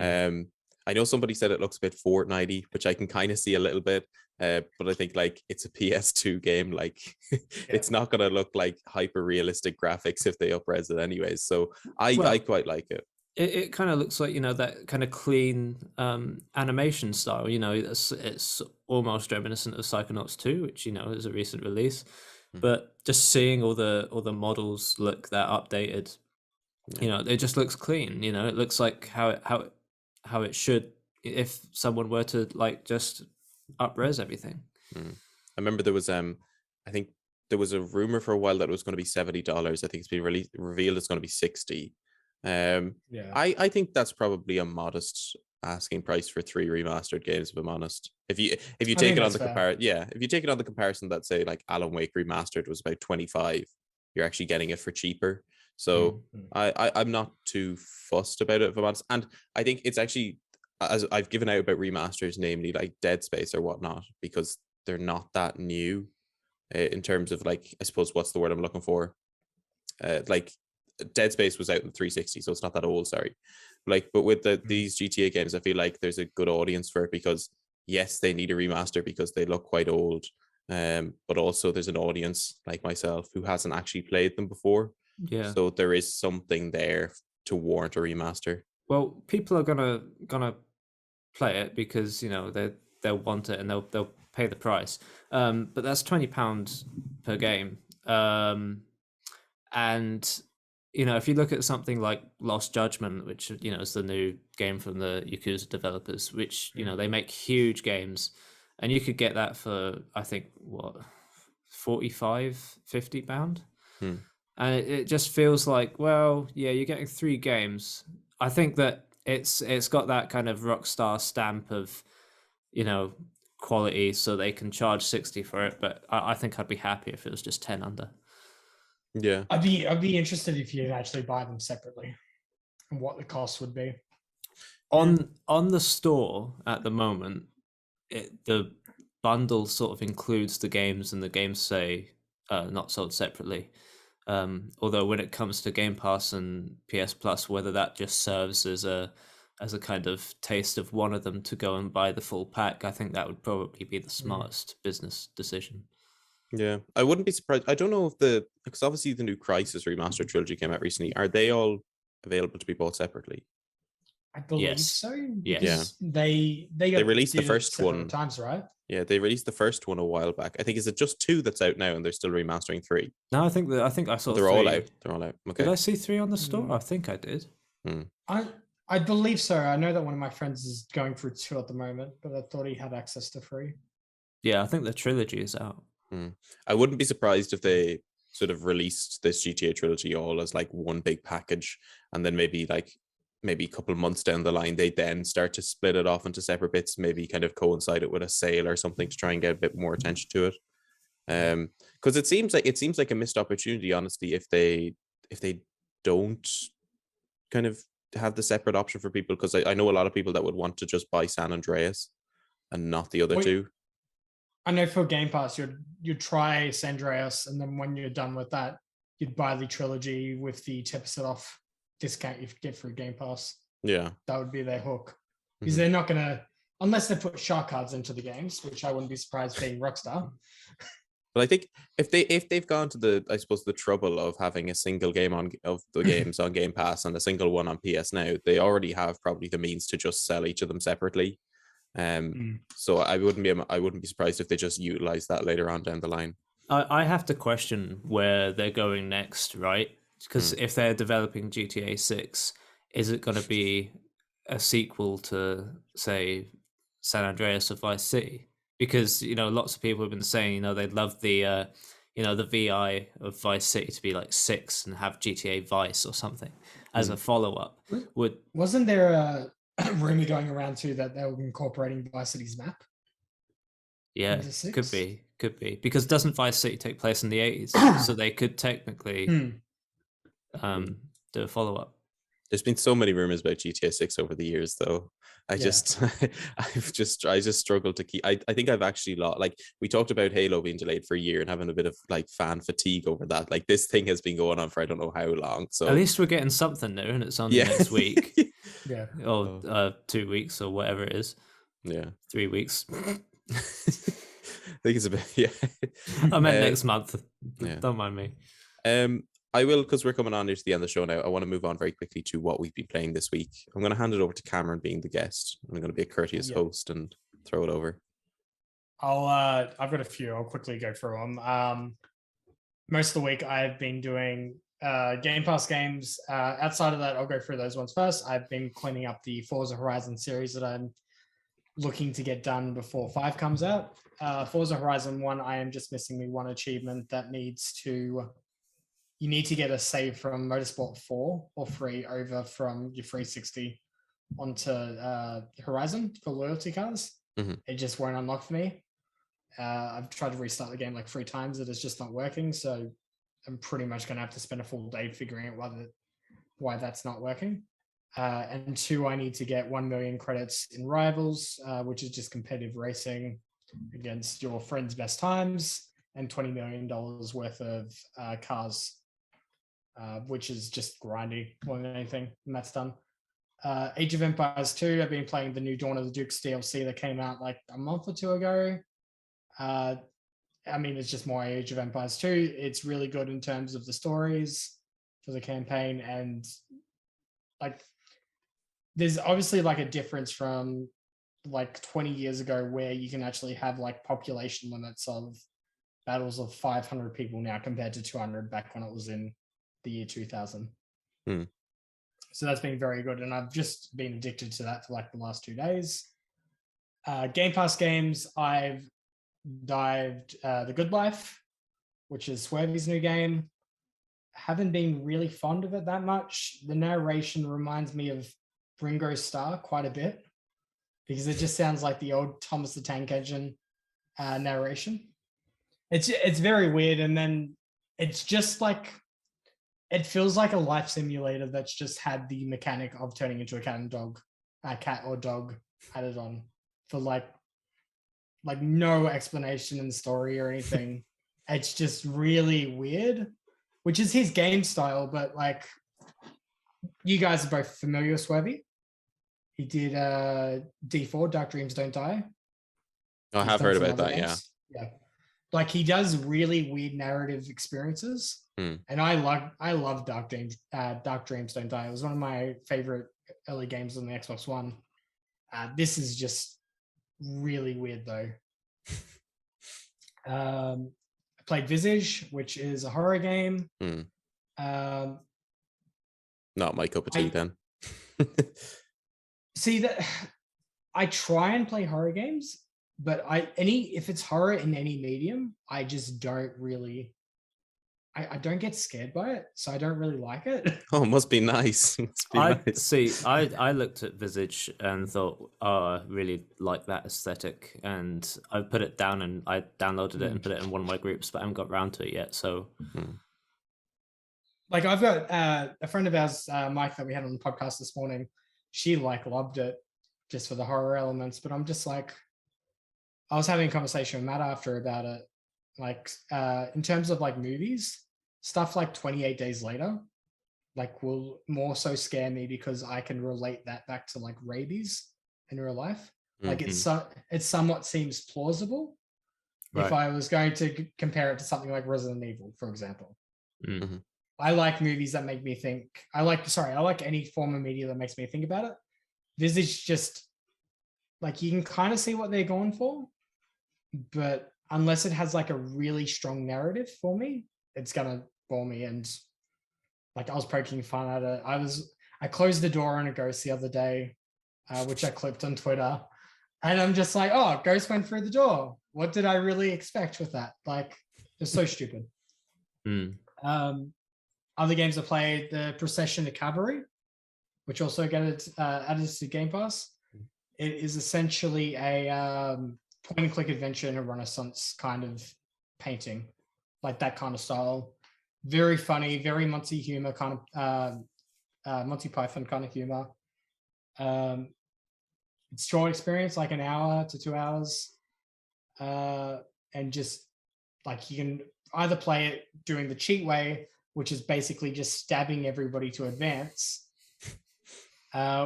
I know somebody said it looks a bit Fortnite-y, which I can kind of see a little bit. But I think like it's a PS2 game. Like it's not going to look like hyper realistic graphics if they up-res it anyways. So I quite like it. It kind of looks like, that kind of clean animation style. It's almost reminiscent of Psychonauts 2, which is a recent release. But just seeing all the models look that updated, it just looks clean. It looks like how it should if someone were to like just up-res everything. I remember there was I think there was a rumor for a while that it was going to be $70. I think it's been revealed it's going to be $60. I think that's probably a modest asking price for 3 remastered games, if I'm honest. If you take it on the if you take it on the comparison that say like Alan Wake Remastered was about 25, you're actually getting it for cheaper. So I'm not too fussed about it, if I'm honest. And I think it's actually, as I've given out about remasters, namely like Dead Space or whatnot, because they're not that new in terms of like, I suppose, what's the word I'm looking for? Like Dead Space was out in 360, so it's not that old, sorry. But with these GTA games, I feel like there's a good audience for it, because yes, they need a remaster because they look quite old, but also there's an audience like myself who hasn't actually played them before. Yeah. So there is something there to warrant a remaster. Well, people are gonna play it because they'll want it and they'll pay the price. But that's £20 per game. And if you look at something like Lost Judgment, which is the new game from the Yakuza developers, which they make huge games, and you could get that for, I think, what, £45-50. And it just feels like, well, yeah, you're getting 3 games. I think that it's got that kind of Rockstar stamp of quality, so they can charge 60 for it. But I think I'd be happy if it was just 10 under. Yeah, I'd be interested if you'd actually buy them separately and what the cost would be. On the store at the moment, the bundle sort of includes the games, and the games say not sold separately. Although when it comes to Game Pass and PS Plus, whether that just serves as a kind of taste of one of them to go and buy the full pack, I think that would probably be the smartest business decision. Yeah, I wouldn't be surprised. I don't know if because obviously the new Crisis Remastered trilogy came out recently. Are they all available to be bought separately? I believe Yes. so. Yes. Because they released the did it first several one. times, right? Yeah, they released the first one a while back. I think is it just 2 that's out now, and they're still remastering 3. No, I think I saw They're 3. all out. They're all out. Okay. Did I see 3 on the store? Mm. I think I did. I believe so. I know that one of my friends is going through 2 at the moment, but I thought he had access to 3. Yeah, I think the trilogy is out. I wouldn't be surprised if they sort of released this GTA trilogy all as like one big package, and then maybe a couple months down the line, they then start to split it off into separate bits, maybe kind of coincide it with a sale or something to try and get a bit more attention to it. Because it seems like a missed opportunity, honestly, if they don't kind of have the separate option for people. Because I know a lot of people that would want to just buy San Andreas and not the other two. I know for Game Pass, you'd try San Andreas, and then when you're done with that, you'd buy the trilogy with the 10% off discount you get through Game Pass. Yeah, that would be their hook, because they're not gonna, unless they put shark cards into the games, which I wouldn't be surprised being Rockstar. But I think if they've gone to the trouble of having a single game of the games on Game Pass and a single one on PS Now, they already have probably the means to just sell each of them separately. So I wouldn't be surprised if they just utilize that later on down the line. I have to question where they're going next, right? Because if they're developing GTA 6, is it going to be a sequel to, say, San Andreas or Vice City? Because lots of people have been saying they'd love the the VI of Vice City to be like 6 and have GTA Vice or something as a follow-up. Wasn't there a rumor going around too that they were incorporating Vice City's map? Yeah, could be. Because doesn't Vice City take place in the 80s? So they could technically do a follow-up. There's been so many rumors about GTA 6 over the years, though. I just struggle to keep. I think I've actually lost. Like, we talked about Halo being delayed for a year and having a bit of like fan fatigue over that. Like, this thing has been going on for I don't know how long. So at least we're getting something new, and it's only next week. Yeah. Or 2 weeks or whatever it is. Yeah. 3 weeks. I think it's a bit. I meant next month. Yeah. Don't mind me. I will, because we're coming on near to the end of the show now. I want to move on very quickly to what we've been playing this week. I'm going to hand it over to Cameron being the guest. I'm going to be a courteous host and throw it over. I've got a few. I'll quickly go through them. Most of the week I've been doing Game Pass games. Outside of that, I'll go through those ones first. I've been cleaning up the Forza Horizon series that I'm looking to get done before 5 comes out. Forza Horizon 1, I am just missing the one achievement that you need to get a save from Motorsport 4 or 3 over from your 360 onto Horizon for loyalty cars. It just won't unlock for me. I've tried to restart the game like 3 times. It is just not working. So I'm pretty much going to have to spend a full day figuring out why that's not working. And 2, I need to get 1 million credits in Rivals, which is just competitive racing against your friend's best times, and $20 million worth of cars. Which is just grindy more than anything, and that's done. Age of Empires 2, I've been playing the new Dawn of the Dukes DLC that came out like a month or 2 ago. It's just more Age of Empires 2. It's really good in terms of the stories for the campaign, and like there's obviously like a difference from like 20 years ago where you can actually have like population limits of battles of 500 people now compared to 200 back when it was in the year 2000. So that's been very good, and I've just been addicted to that for like the last 2 days. Game Pass games, I've dived The Good Life, which is Swervy's new game. Haven't been really fond of it that much. The narration reminds me of Ringo Starr quite a bit, because it just sounds like the old Thomas the Tank Engine narration. It's very weird, and then it's just like, it feels like a life simulator that's just had the mechanic of turning into a cat or dog added on for like no explanation in the story or anything. It's just really weird. which is his game style, but like you guys are both familiar with Swervy. He did D4, Dark Dreams Don't Die. I have heard about that, yeah. Yeah. Like he does really weird narrative experiences. And I love Dark Dreams Don't Die. It was one of my favorite early games on the Xbox One. This is just really weird though. I played Visage, which is a horror game. Not my cup of tea then. See that I try and play horror games, but if it's horror in any medium, I just don't really. I don't get scared by it, so I don't really like it. Oh, it must be nice. I looked at Visage and thought, oh, I really like that aesthetic, and I put it down and I downloaded it and put it in one of my groups, but I haven't got around to it yet. So, like I've got a friend of ours, Mike, that we had on the podcast this morning. She loved it just for the horror elements, but I'm just like, I was having a conversation with Matt after about it. Like in terms of like movies, stuff like 28 Days Later, like will more so scare me because I can relate that back to like rabies in real life. Like it somewhat seems plausible if I was going to compare it to something like Resident Evil, for example. I like movies that make me think. I like any form of media that makes me think about it. Visage just like you can kind of see what they're going for, but unless it has like a really strong narrative for me, it's gonna bore me. And like I was poking fun at it. I closed the door on a ghost the other day, which I clipped on Twitter, and I'm just like, oh, ghost went through the door. What did I really expect with that? Like, it's so stupid. Other games I played, the Procession to Cavalry, which also got added to Game Pass. It is essentially a point-and-click adventure in a Renaissance kind of painting, like that kind of style. Very funny, very Monty humor, kind of Monty Python kind of humor. It's short experience, like an hour to 2 hours, and just like you can either play it doing the cheat way, which is basically just stabbing everybody to advance,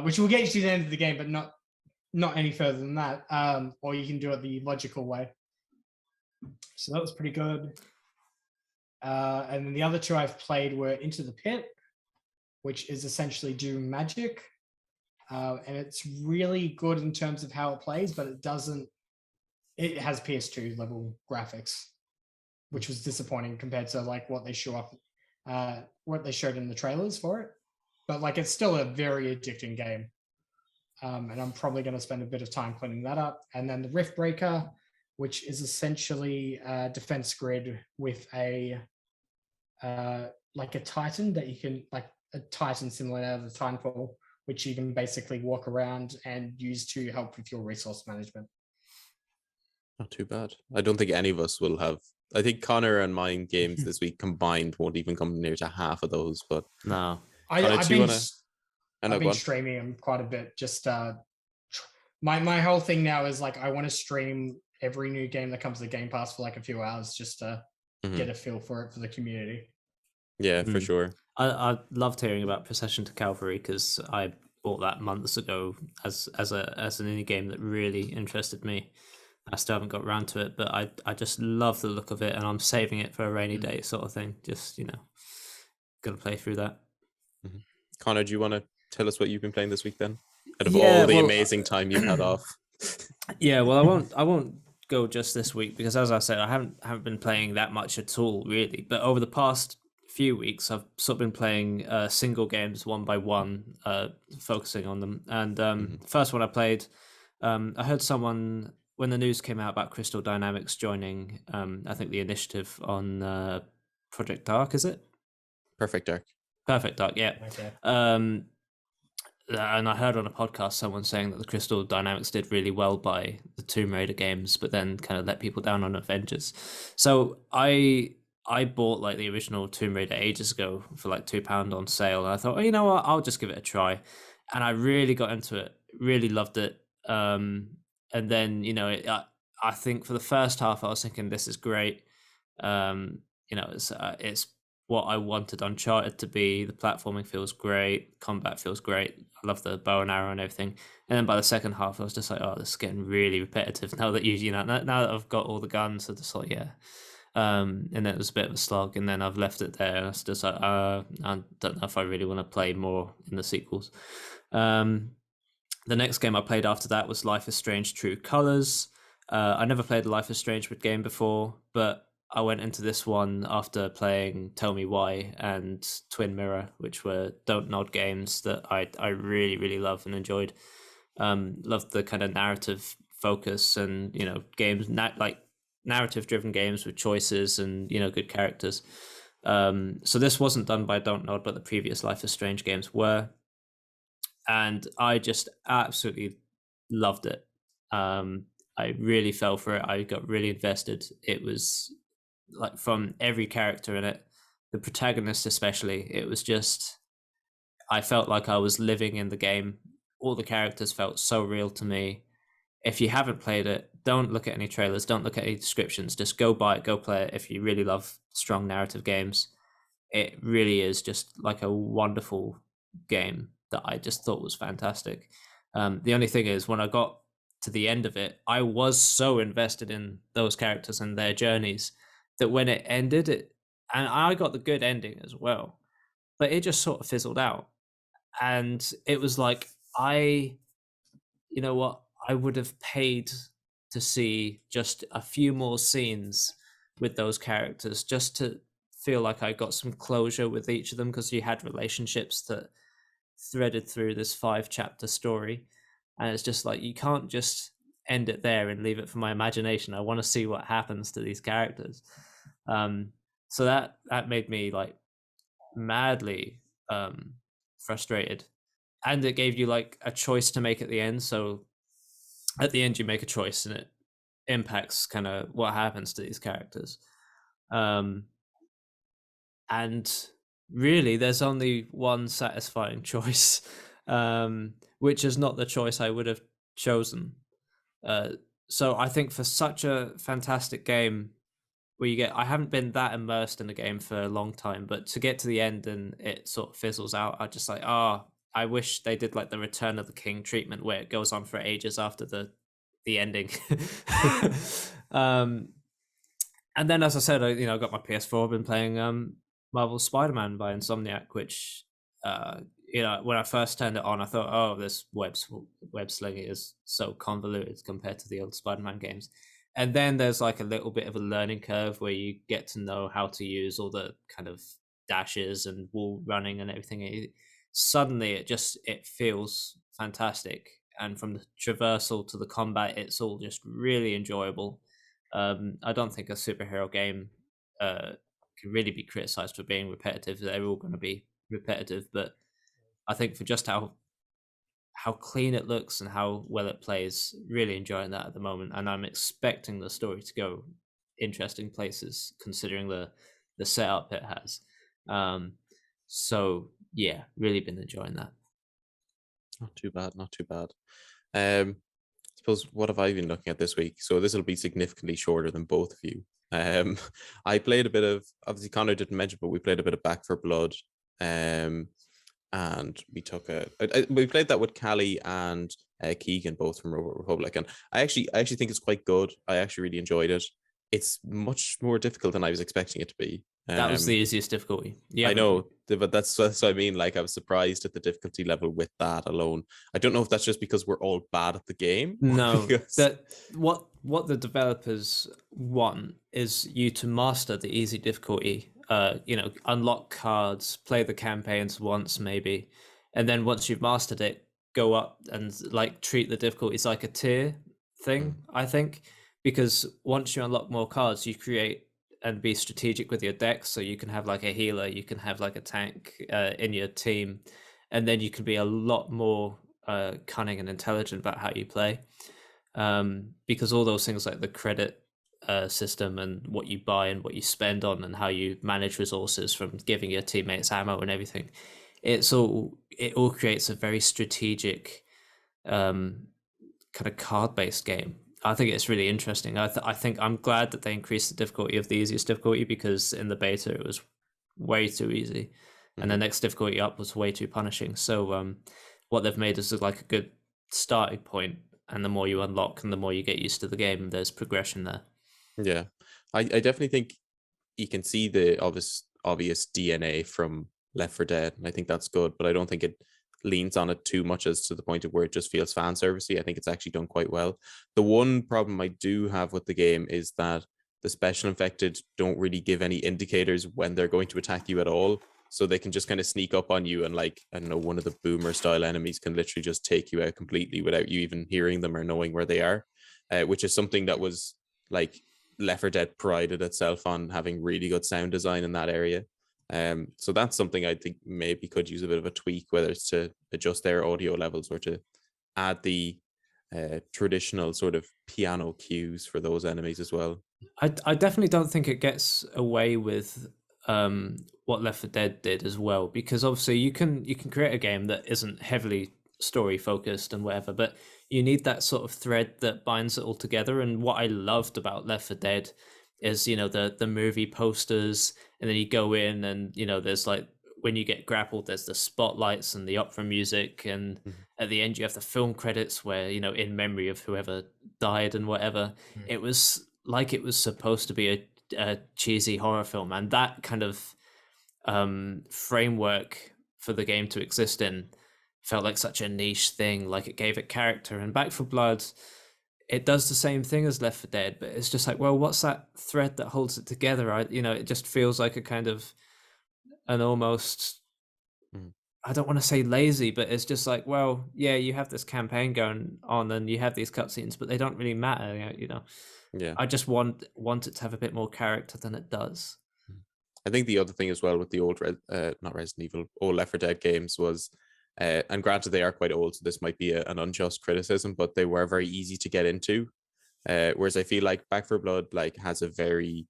which will get you to the end of the game, but not any further than that. Or you can do it the logical way. So that was pretty good. And then the other two I've played were Into the Pit, which is essentially Doom Magic. And it's really good in terms of how it plays, but it has PS2 level graphics, which was disappointing compared to like what they showed in the trailers for it. But like it's still a very addicting game. And I'm probably going to spend a bit of time cleaning that up. And then the Rift Breaker, which is essentially a defense grid with a Titan that you can, like a Titan similar to the Titanfall, which you can basically walk around and use to help with your resource management. Not too bad. I don't think any of us will have. I think Connor and mine games this week combined won't even come near to half of those. But no, I've been streaming them quite a bit. Just my whole thing now is like I want to stream every new game that comes to Game Pass for like a few hours just to get a feel for it for the community. Yeah, for sure. I loved hearing about Procession to Calvary because I bought that months ago as an indie game that really interested me. I still haven't got around to it, but I just love the look of it, and I'm saving it for a rainy day sort of thing. Just gonna play through that. Connor, do you want to tell us what you've been playing this week then? Out of all the amazing time you've had off. Yeah, well, I won't go just this week because, as I said, I haven't been playing that much at all, really. But over the past few weeks, I've sort of been playing single games one by one, focusing on them. And first one I played, I heard someone when the news came out about Crystal Dynamics joining, I think the initiative on Project Dark, is it? Perfect Dark, yeah. Okay. And I heard on a podcast someone saying that the Crystal Dynamics did really well by the Tomb Raider games, but then kind of let people down on Avengers. So I bought like the original Tomb Raider ages ago for like £2 on sale, and I thought, you know what, I'll just give it a try. And I really got into it, really loved it. And then I think for the first half I was thinking this is great. It's what I wanted Uncharted to be. The platforming feels great, combat feels great. I love the bow and arrow and everything. And then by the second half, I was just like, oh, this is getting really repetitive. Now that now that I've got all the guns, I just like, yeah. And then it was a bit of a slog, and then I've left it there. And I was just like, I don't know if I really want to play more in the sequels. The next game I played after that was Life is Strange: True Colors. I never played a Life is Strange game before, but I went into this one after playing Tell Me Why and Twin Mirror, which were Don't Nod games that I really, really love and enjoyed. Loved the kind of narrative focus and, games, like narrative-driven games with choices and, good characters. So this wasn't done by Don't Nod, but the previous Life is Strange games were. And I just absolutely loved it. I really fell for it. I got really invested. It was like from every character in it, the protagonist especially, it was just, I felt like I was living in the game. All the characters felt so real to me. If you haven't played it, don't look at any trailers, don't look at any descriptions, just go buy it, go play it if you really love strong narrative games. It really is just like a wonderful game that I just thought was fantastic. The only thing is, when I got to the end of it, I was so invested in those characters and their journeys that when it ended, and I got the good ending as well, but it just sort of fizzled out. And it was like, you know what, I would have paid to see just a few more scenes with those characters just to feel like I got some closure with each of them, because you had relationships that threaded through this 5-chapter story. And it's just like, you can't just end it there and leave it for my imagination. I want to see what happens to these characters. So that made me like madly frustrated. And it gave you like a choice to make at the end. So at the end you make a choice and it impacts kind of what happens to these characters. And really there's only one satisfying choice, which is not the choice I would have chosen. So I think for such a fantastic game where I haven't been that immersed in the game for a long time, but to get to the end and it sort of fizzles out, I just like, I wish they did like the Return of the King treatment where it goes on for ages after the ending. And then, as I said, I got my PS4. I've been playing Marvel's Spider-Man by Insomniac, which when I first turned it on, I thought, oh, this web slinging is so convoluted compared to the old Spider-Man games. And then there's like a little bit of a learning curve where you get to know how to use all the kind of dashes and wall running and everything. Suddenly it feels fantastic. And from the traversal to the combat, it's all just really enjoyable. I don't think a superhero game can really be criticized for being repetitive. They're all going to be repetitive, but I think for just how clean it looks and how well it plays, really enjoying that at the moment. And I'm expecting the story to go interesting places considering the setup it has. So yeah, really been enjoying that. Not too bad. I suppose, what have I been looking at this week? So this will be significantly shorter than both of you. I played a bit of, obviously Connor didn't mention, but we played a bit of Back 4 Blood. And we took we played that with Callie and Keegan, both from Robot Republic, and I actually think it's quite good. I actually really enjoyed it. It's much more difficult than I was expecting it to be. That was the easiest difficulty. Yeah, I know, but that's what I mean. Like, I was surprised at the difficulty level with that alone. I don't know if that's just because we're all bad at the game. No, that what the developers want is you to master the easy difficulty. Unlock cards, play the campaigns once maybe, and then once you've mastered it, go up and like treat the difficulties like a tier thing. I think, because once you unlock more cards, you create and be strategic with your deck, so you can have like a healer, you can have like a tank in your team, and then you can be a lot more cunning and intelligent about how you play, because all those things like the credit system and what you buy and what you spend on and how you manage resources, from giving your teammates ammo and everything, it all creates a very strategic kind of card-based game. I think it's really interesting. I think I'm glad that they increased the difficulty of the easiest difficulty, because in the beta it was way too easy, and the next difficulty up was way too punishing. So what they've made is like a good starting point, and the more you unlock and the more you get used to the game, there's progression there. Yeah, I definitely think you can see the obvious DNA from Left 4 Dead, and I think that's good, but I don't think it leans on it too much as to the point of where it just feels fan servicey. I think it's actually done quite well. The one problem I do have with the game is that the special infected don't really give any indicators when they're going to attack you at all. So they can just kind of sneak up on you, and like, I don't know, one of the boomer style enemies can literally just take you out completely without you even hearing them or knowing where they are, which is something that was like Left 4 Dead prided itself on having really good sound design in that area. So that's something I think maybe could use a bit of a tweak, whether it's to adjust their audio levels or to add the traditional sort of piano cues for those enemies as well. I definitely don't think it gets away with what Left 4 Dead did as well, because obviously you can create a game that isn't heavily story focused and whatever, but you need that sort of thread that binds it all together. And what I loved about Left 4 Dead is, you know, the movie posters, and then you go in and, you know, there's like, when you get grappled, there's the spotlights and the opera music, and at the end you have the film credits where, you know, in memory of whoever died and whatever. It was like it was supposed to be a cheesy horror film, and that kind of framework for the game to exist in felt like such a niche thing. Like, it gave it character. And Back 4 Blood, it does the same thing as Left 4 Dead, but it's just like, well, what's that thread that holds it together? You know, it just feels like a kind of an almost, I don't want to say lazy, but it's just like, well, yeah, you have this campaign going on and you have these cutscenes, but they don't really matter, you know. Yeah, I just want it to have a bit more character than it does. I think the other thing as well with the old not Resident Evil, old Left 4 Dead games was, and granted they are quite old, so this might be an unjust criticism, but they were very easy to get into. Whereas I feel like Back 4 Blood like has a very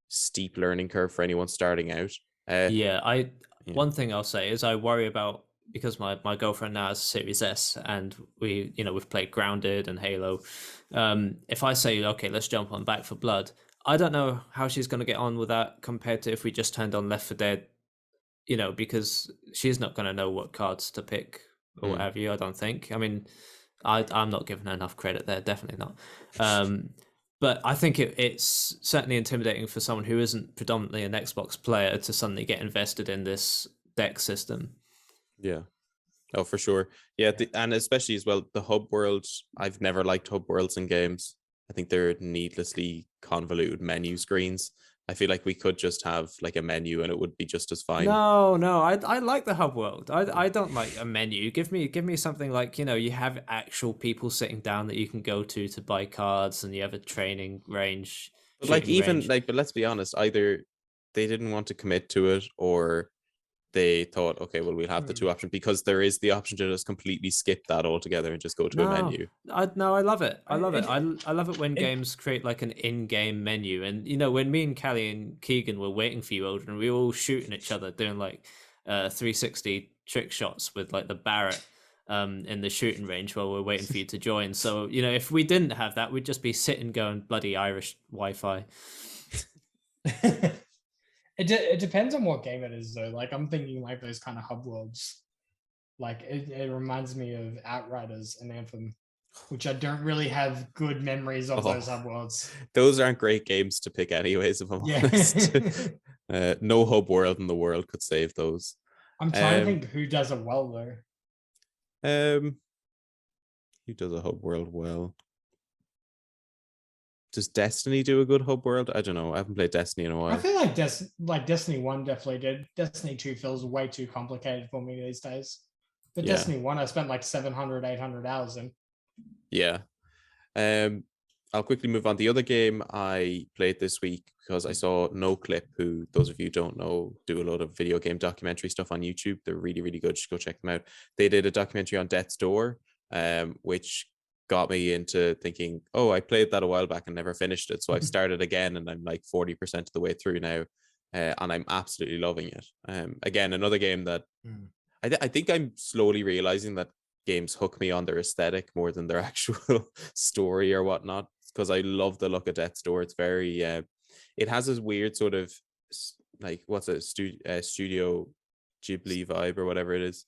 steep learning curve for anyone starting out. One thing I'll say is I worry about, because my girlfriend now has Series S, and we, you know, we've played Grounded and Halo. If I say, okay, let's jump on Back 4 Blood, I don't know how she's going to get on with that compared to if we just turned on Left 4 Dead, you know, because she's not going to know what cards to pick or what have you, I don't think. I mean, I'm not giving her enough credit there, definitely not. But I think it's certainly intimidating for someone who isn't predominantly an Xbox player to suddenly get invested in this deck system. Yeah. Oh, for sure. Yeah, and especially as well, the hub world. I've never liked hub worlds in games. I think they're needlessly convoluted menu screens. I feel like we could just have like a menu and it would be just as fine. No, I like the hub world. I don't like a menu. Give me something like, you know, you have actual people sitting down that you can go to buy cards, and you have a training range. But like, even like, but let's be honest, either they didn't want to commit to it, or they thought, okay, well, we'll have the two options, because there is the option to just completely skip that altogether and just go to a menu. I love it. I love it. I love it when games create like an in-game menu. And, you know, when me and Callie and Keegan were waiting for you, Odhrán, we were all shooting each other, doing like 360 trick shots with like the Barrett in the shooting range while we're waiting for you to join. So, you know, if we didn't have that, we'd just be sitting going bloody Irish Wi-Fi. It depends on what game it is, though. Like, I'm thinking like those kind of hub worlds. Like, it reminds me of Outriders and Anthem, which I don't really have good memories of those hub worlds. Those aren't great games to pick anyways, if I'm honest. No hub world in the world could save those. I'm trying to think who does it well, though. Who does a hub world well? Does Destiny do a good hub world? I don't know. I haven't played Destiny in a while. I feel like Destiny 1 definitely did. Destiny 2 feels way too complicated for me these days. But yeah. Destiny 1, I spent like 700, 800 hours in. Yeah. I'll quickly move on. The other game I played this week, because I saw No Clip, who, those of you who don't know, do a lot of video game documentary stuff on YouTube. They're really, really good. Just go check them out. They did a documentary on Death's Door, which got me into thinking, oh, I played that a while back and never finished it. So I've started again, and I'm like 40% of the way through now. And I'm absolutely loving it. Again, another game that I think I'm slowly realizing that games hook me on their aesthetic more than their actual story or whatnot, because I love the look of Death's Door. It's very, it has this weird sort of like what's it, Studio Ghibli vibe or whatever it is.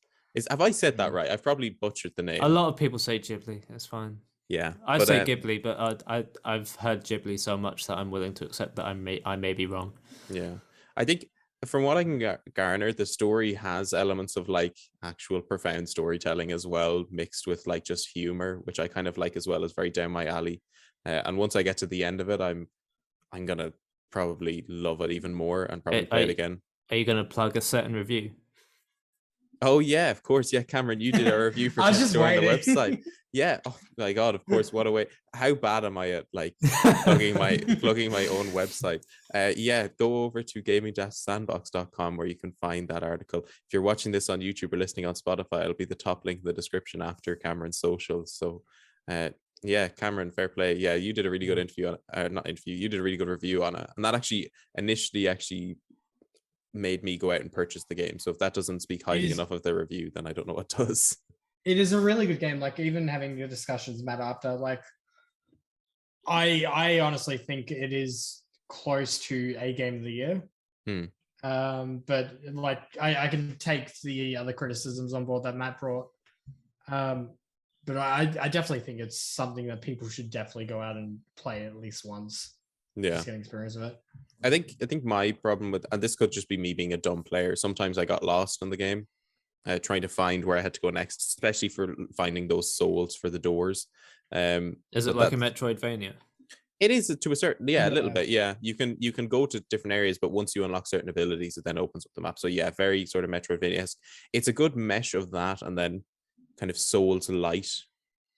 Have I said that right? I've probably butchered the name. A lot of people say Ghibli. That's fine. Yeah, I but, say Ghibli, but I've heard Ghibli so much that I'm willing to accept that I may be wrong. Yeah, I think from what I can garner, the story has elements of like actual profound storytelling as well, mixed with like just humor, which I kind of like as well, as very down my alley. And once I get to the end of it, I'm gonna probably love it even more and probably play it again. Are you gonna plug a certain review? Oh yeah, of course. Yeah, Cameron, you did a review for I was just on the waiting. website. Yeah. Oh my god, of course. What a way. How bad am I at like plugging my own website? Yeah, go over to gaming-sandbox.com where you can find that article. If you're watching this on YouTube or listening on Spotify, it'll be the top link in the description after Cameron's socials. So yeah, Cameron, fair play. Yeah, you did a really good interview on not interview, you did a really good review on it. And that initially made me go out and purchase the game. So if that doesn't speak highly enough of the review, then I don't know what does. It is a really good game. Like even having the discussions, Matt, after, like I honestly think it is close to a game of the year. But like I can take the other criticisms on board that Matt brought. But I definitely think it's something that people should definitely go out and play at least once. Yeah, just get experience with it. I think my problem with, and this could just be me being a dumb player, sometimes I got lost in the game, trying to find where I had to go next, especially for finding those souls for the doors. Is it like a Metroidvania? It is to a certain, a little bit. Yeah, you can go to different areas, but once you unlock certain abilities, it then opens up the map. So yeah, very sort of Metroidvania. It's a good mesh of that, and then kind of Souls light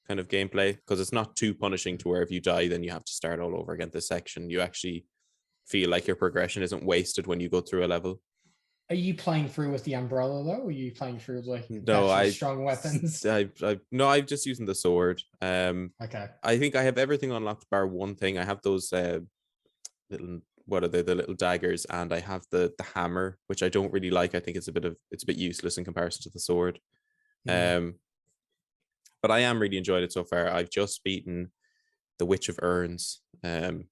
kind of gameplay, because it's not too punishing to where if you die, then you have to start all over again. This section, you actually feel like your progression isn't wasted when you go through a level. Are you playing through with the umbrella though? Or are you playing through with like strong weapons? No, I'm just using the sword. Okay. I think I have everything unlocked bar one thing. I have those little, what are they, the little daggers, and I have the hammer, which I don't really like. I think it's a bit useless in comparison to the sword. But I am really enjoying it so far. I've just beaten the Witch of Urns, and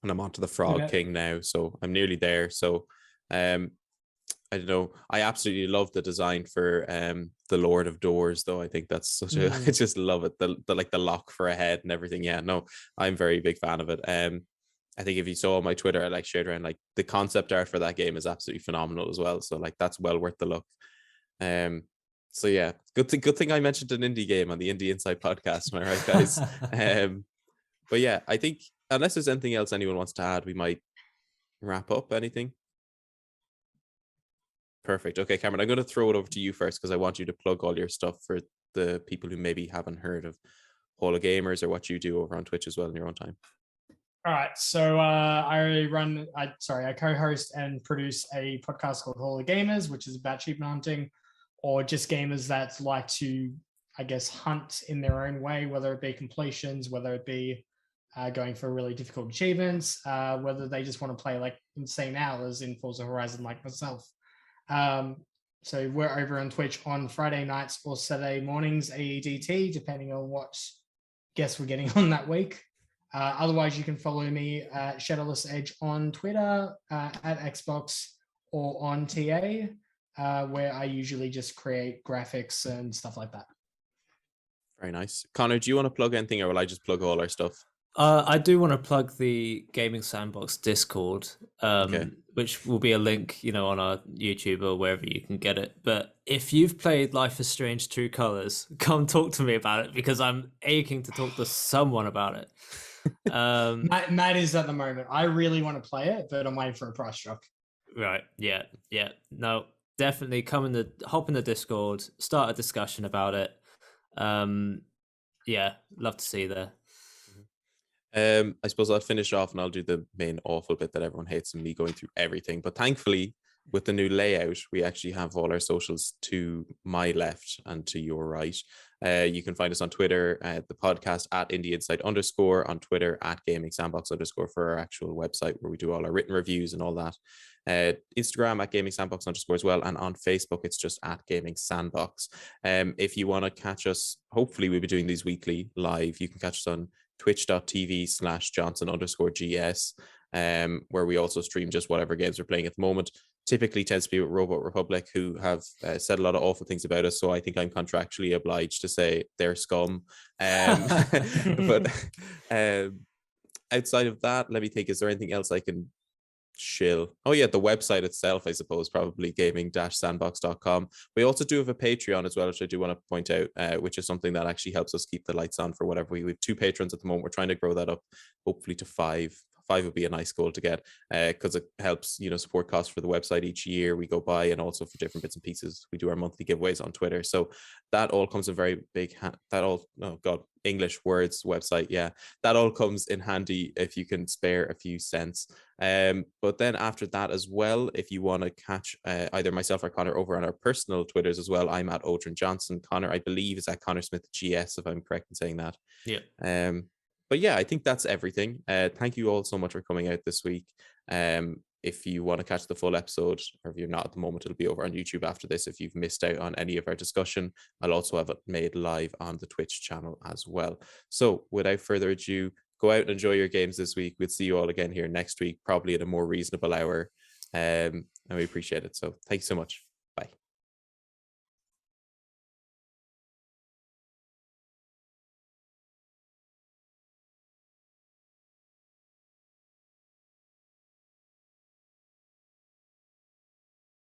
I'm onto the Frog King now, so I'm nearly there. So I don't know, I absolutely love the design for the Lord of Doors, though. I think that's such a I just love it, the like the lock for a head and everything. Yeah, no, I'm very big fan of it. I think if you saw on my Twitter, I like shared around, like the concept art for that game is absolutely phenomenal as well, so like that's well worth the look. So yeah, good thing I mentioned an indie game on the Indie Inside podcast. Am I right, guys? But yeah, I think unless there's anything else anyone wants to add, we might wrap up. Anything? Perfect. Okay, Cameron, I'm going to throw it over to you first because I want you to plug all your stuff for the people who maybe haven't heard of Hall of Gamers or what you do over on Twitch as well in your own time. All right, so I co-host and produce a podcast called Hall of Gamers, which is about achievement hunting, or just gamers that like to, I guess, hunt in their own way, whether it be completions, whether it be going for really difficult achievements, whether they just want to play like insane hours in Forza Horizon like myself. So we're over on Twitch on Friday nights or Saturday mornings, AEDT, depending on what guests we're getting on that week. Otherwise, you can follow me at ShadowlessEdge on Twitter, at Xbox, or on TA, where I usually just create graphics and stuff like that. Very nice. Connor, do you want to plug anything, or will I just plug all our stuff? I do want to plug the Gaming Sandbox Discord, which will be a link, on our YouTube or wherever you can get it. But if you've played Life is Strange True Colors, come talk to me about it, because I'm aching to talk to someone about it. Matt is at the moment. I really want to play it, but I'm waiting for a price drop. Right. Yeah. No, definitely hop in the Discord, start a discussion about it. Yeah, love to see you there. I suppose I'll finish off and I'll do the main awful bit that everyone hates and me going through everything. But thankfully, with the new layout, we actually have all our socials to my left and to your right. You can find us on Twitter, the podcast at IndieInsight_, on Twitter at GamingSandbox_ for our actual website where we do all our written reviews and all that. Instagram at GamingSandbox_ as well, and on Facebook it's just at Gaming Sandbox. If you want to catch us, hopefully we'll be doing these weekly live. You can catch us on twitch.tv/Johnson_GS. where we also stream just whatever games we're playing at the moment. Typically tends to be with Robot Republic, who have said a lot of awful things about us. So I think I'm contractually obliged to say they're scum. But outside of that, let me think, is there anything else I can shill? Oh yeah, the website itself, I suppose, probably gaming-sandbox.com. We also do have a Patreon as well, which I do want to point out, which is something that actually helps us keep the lights on for whatever we have 2 patrons at the moment. We're trying to grow that up, hopefully to 5. 5 would be a nice goal to get, because it helps, support costs for the website each year we go by, and also for different bits and pieces. We do our monthly giveaways on Twitter, so that all comes in very big English words website, yeah, that all comes in handy if you can spare a few cents. But then after that as well, if you want to catch either myself or Connor over on our personal Twitters as well, I'm at Odhrán Johnson. Connor, I believe, is at Connor Smith GS, if I'm correct in saying that. Yeah. But yeah, I think that's everything. Thank you all so much for coming out this week. If you want to catch the full episode, or if you're not at the moment, it'll be over on YouTube after this. If you've missed out on any of our discussion, I'll also have it made live on the Twitch channel as well. So without further ado, go out and enjoy your games this week. We'll see you all again here next week, probably at a more reasonable hour. And we appreciate it. So thank you so much.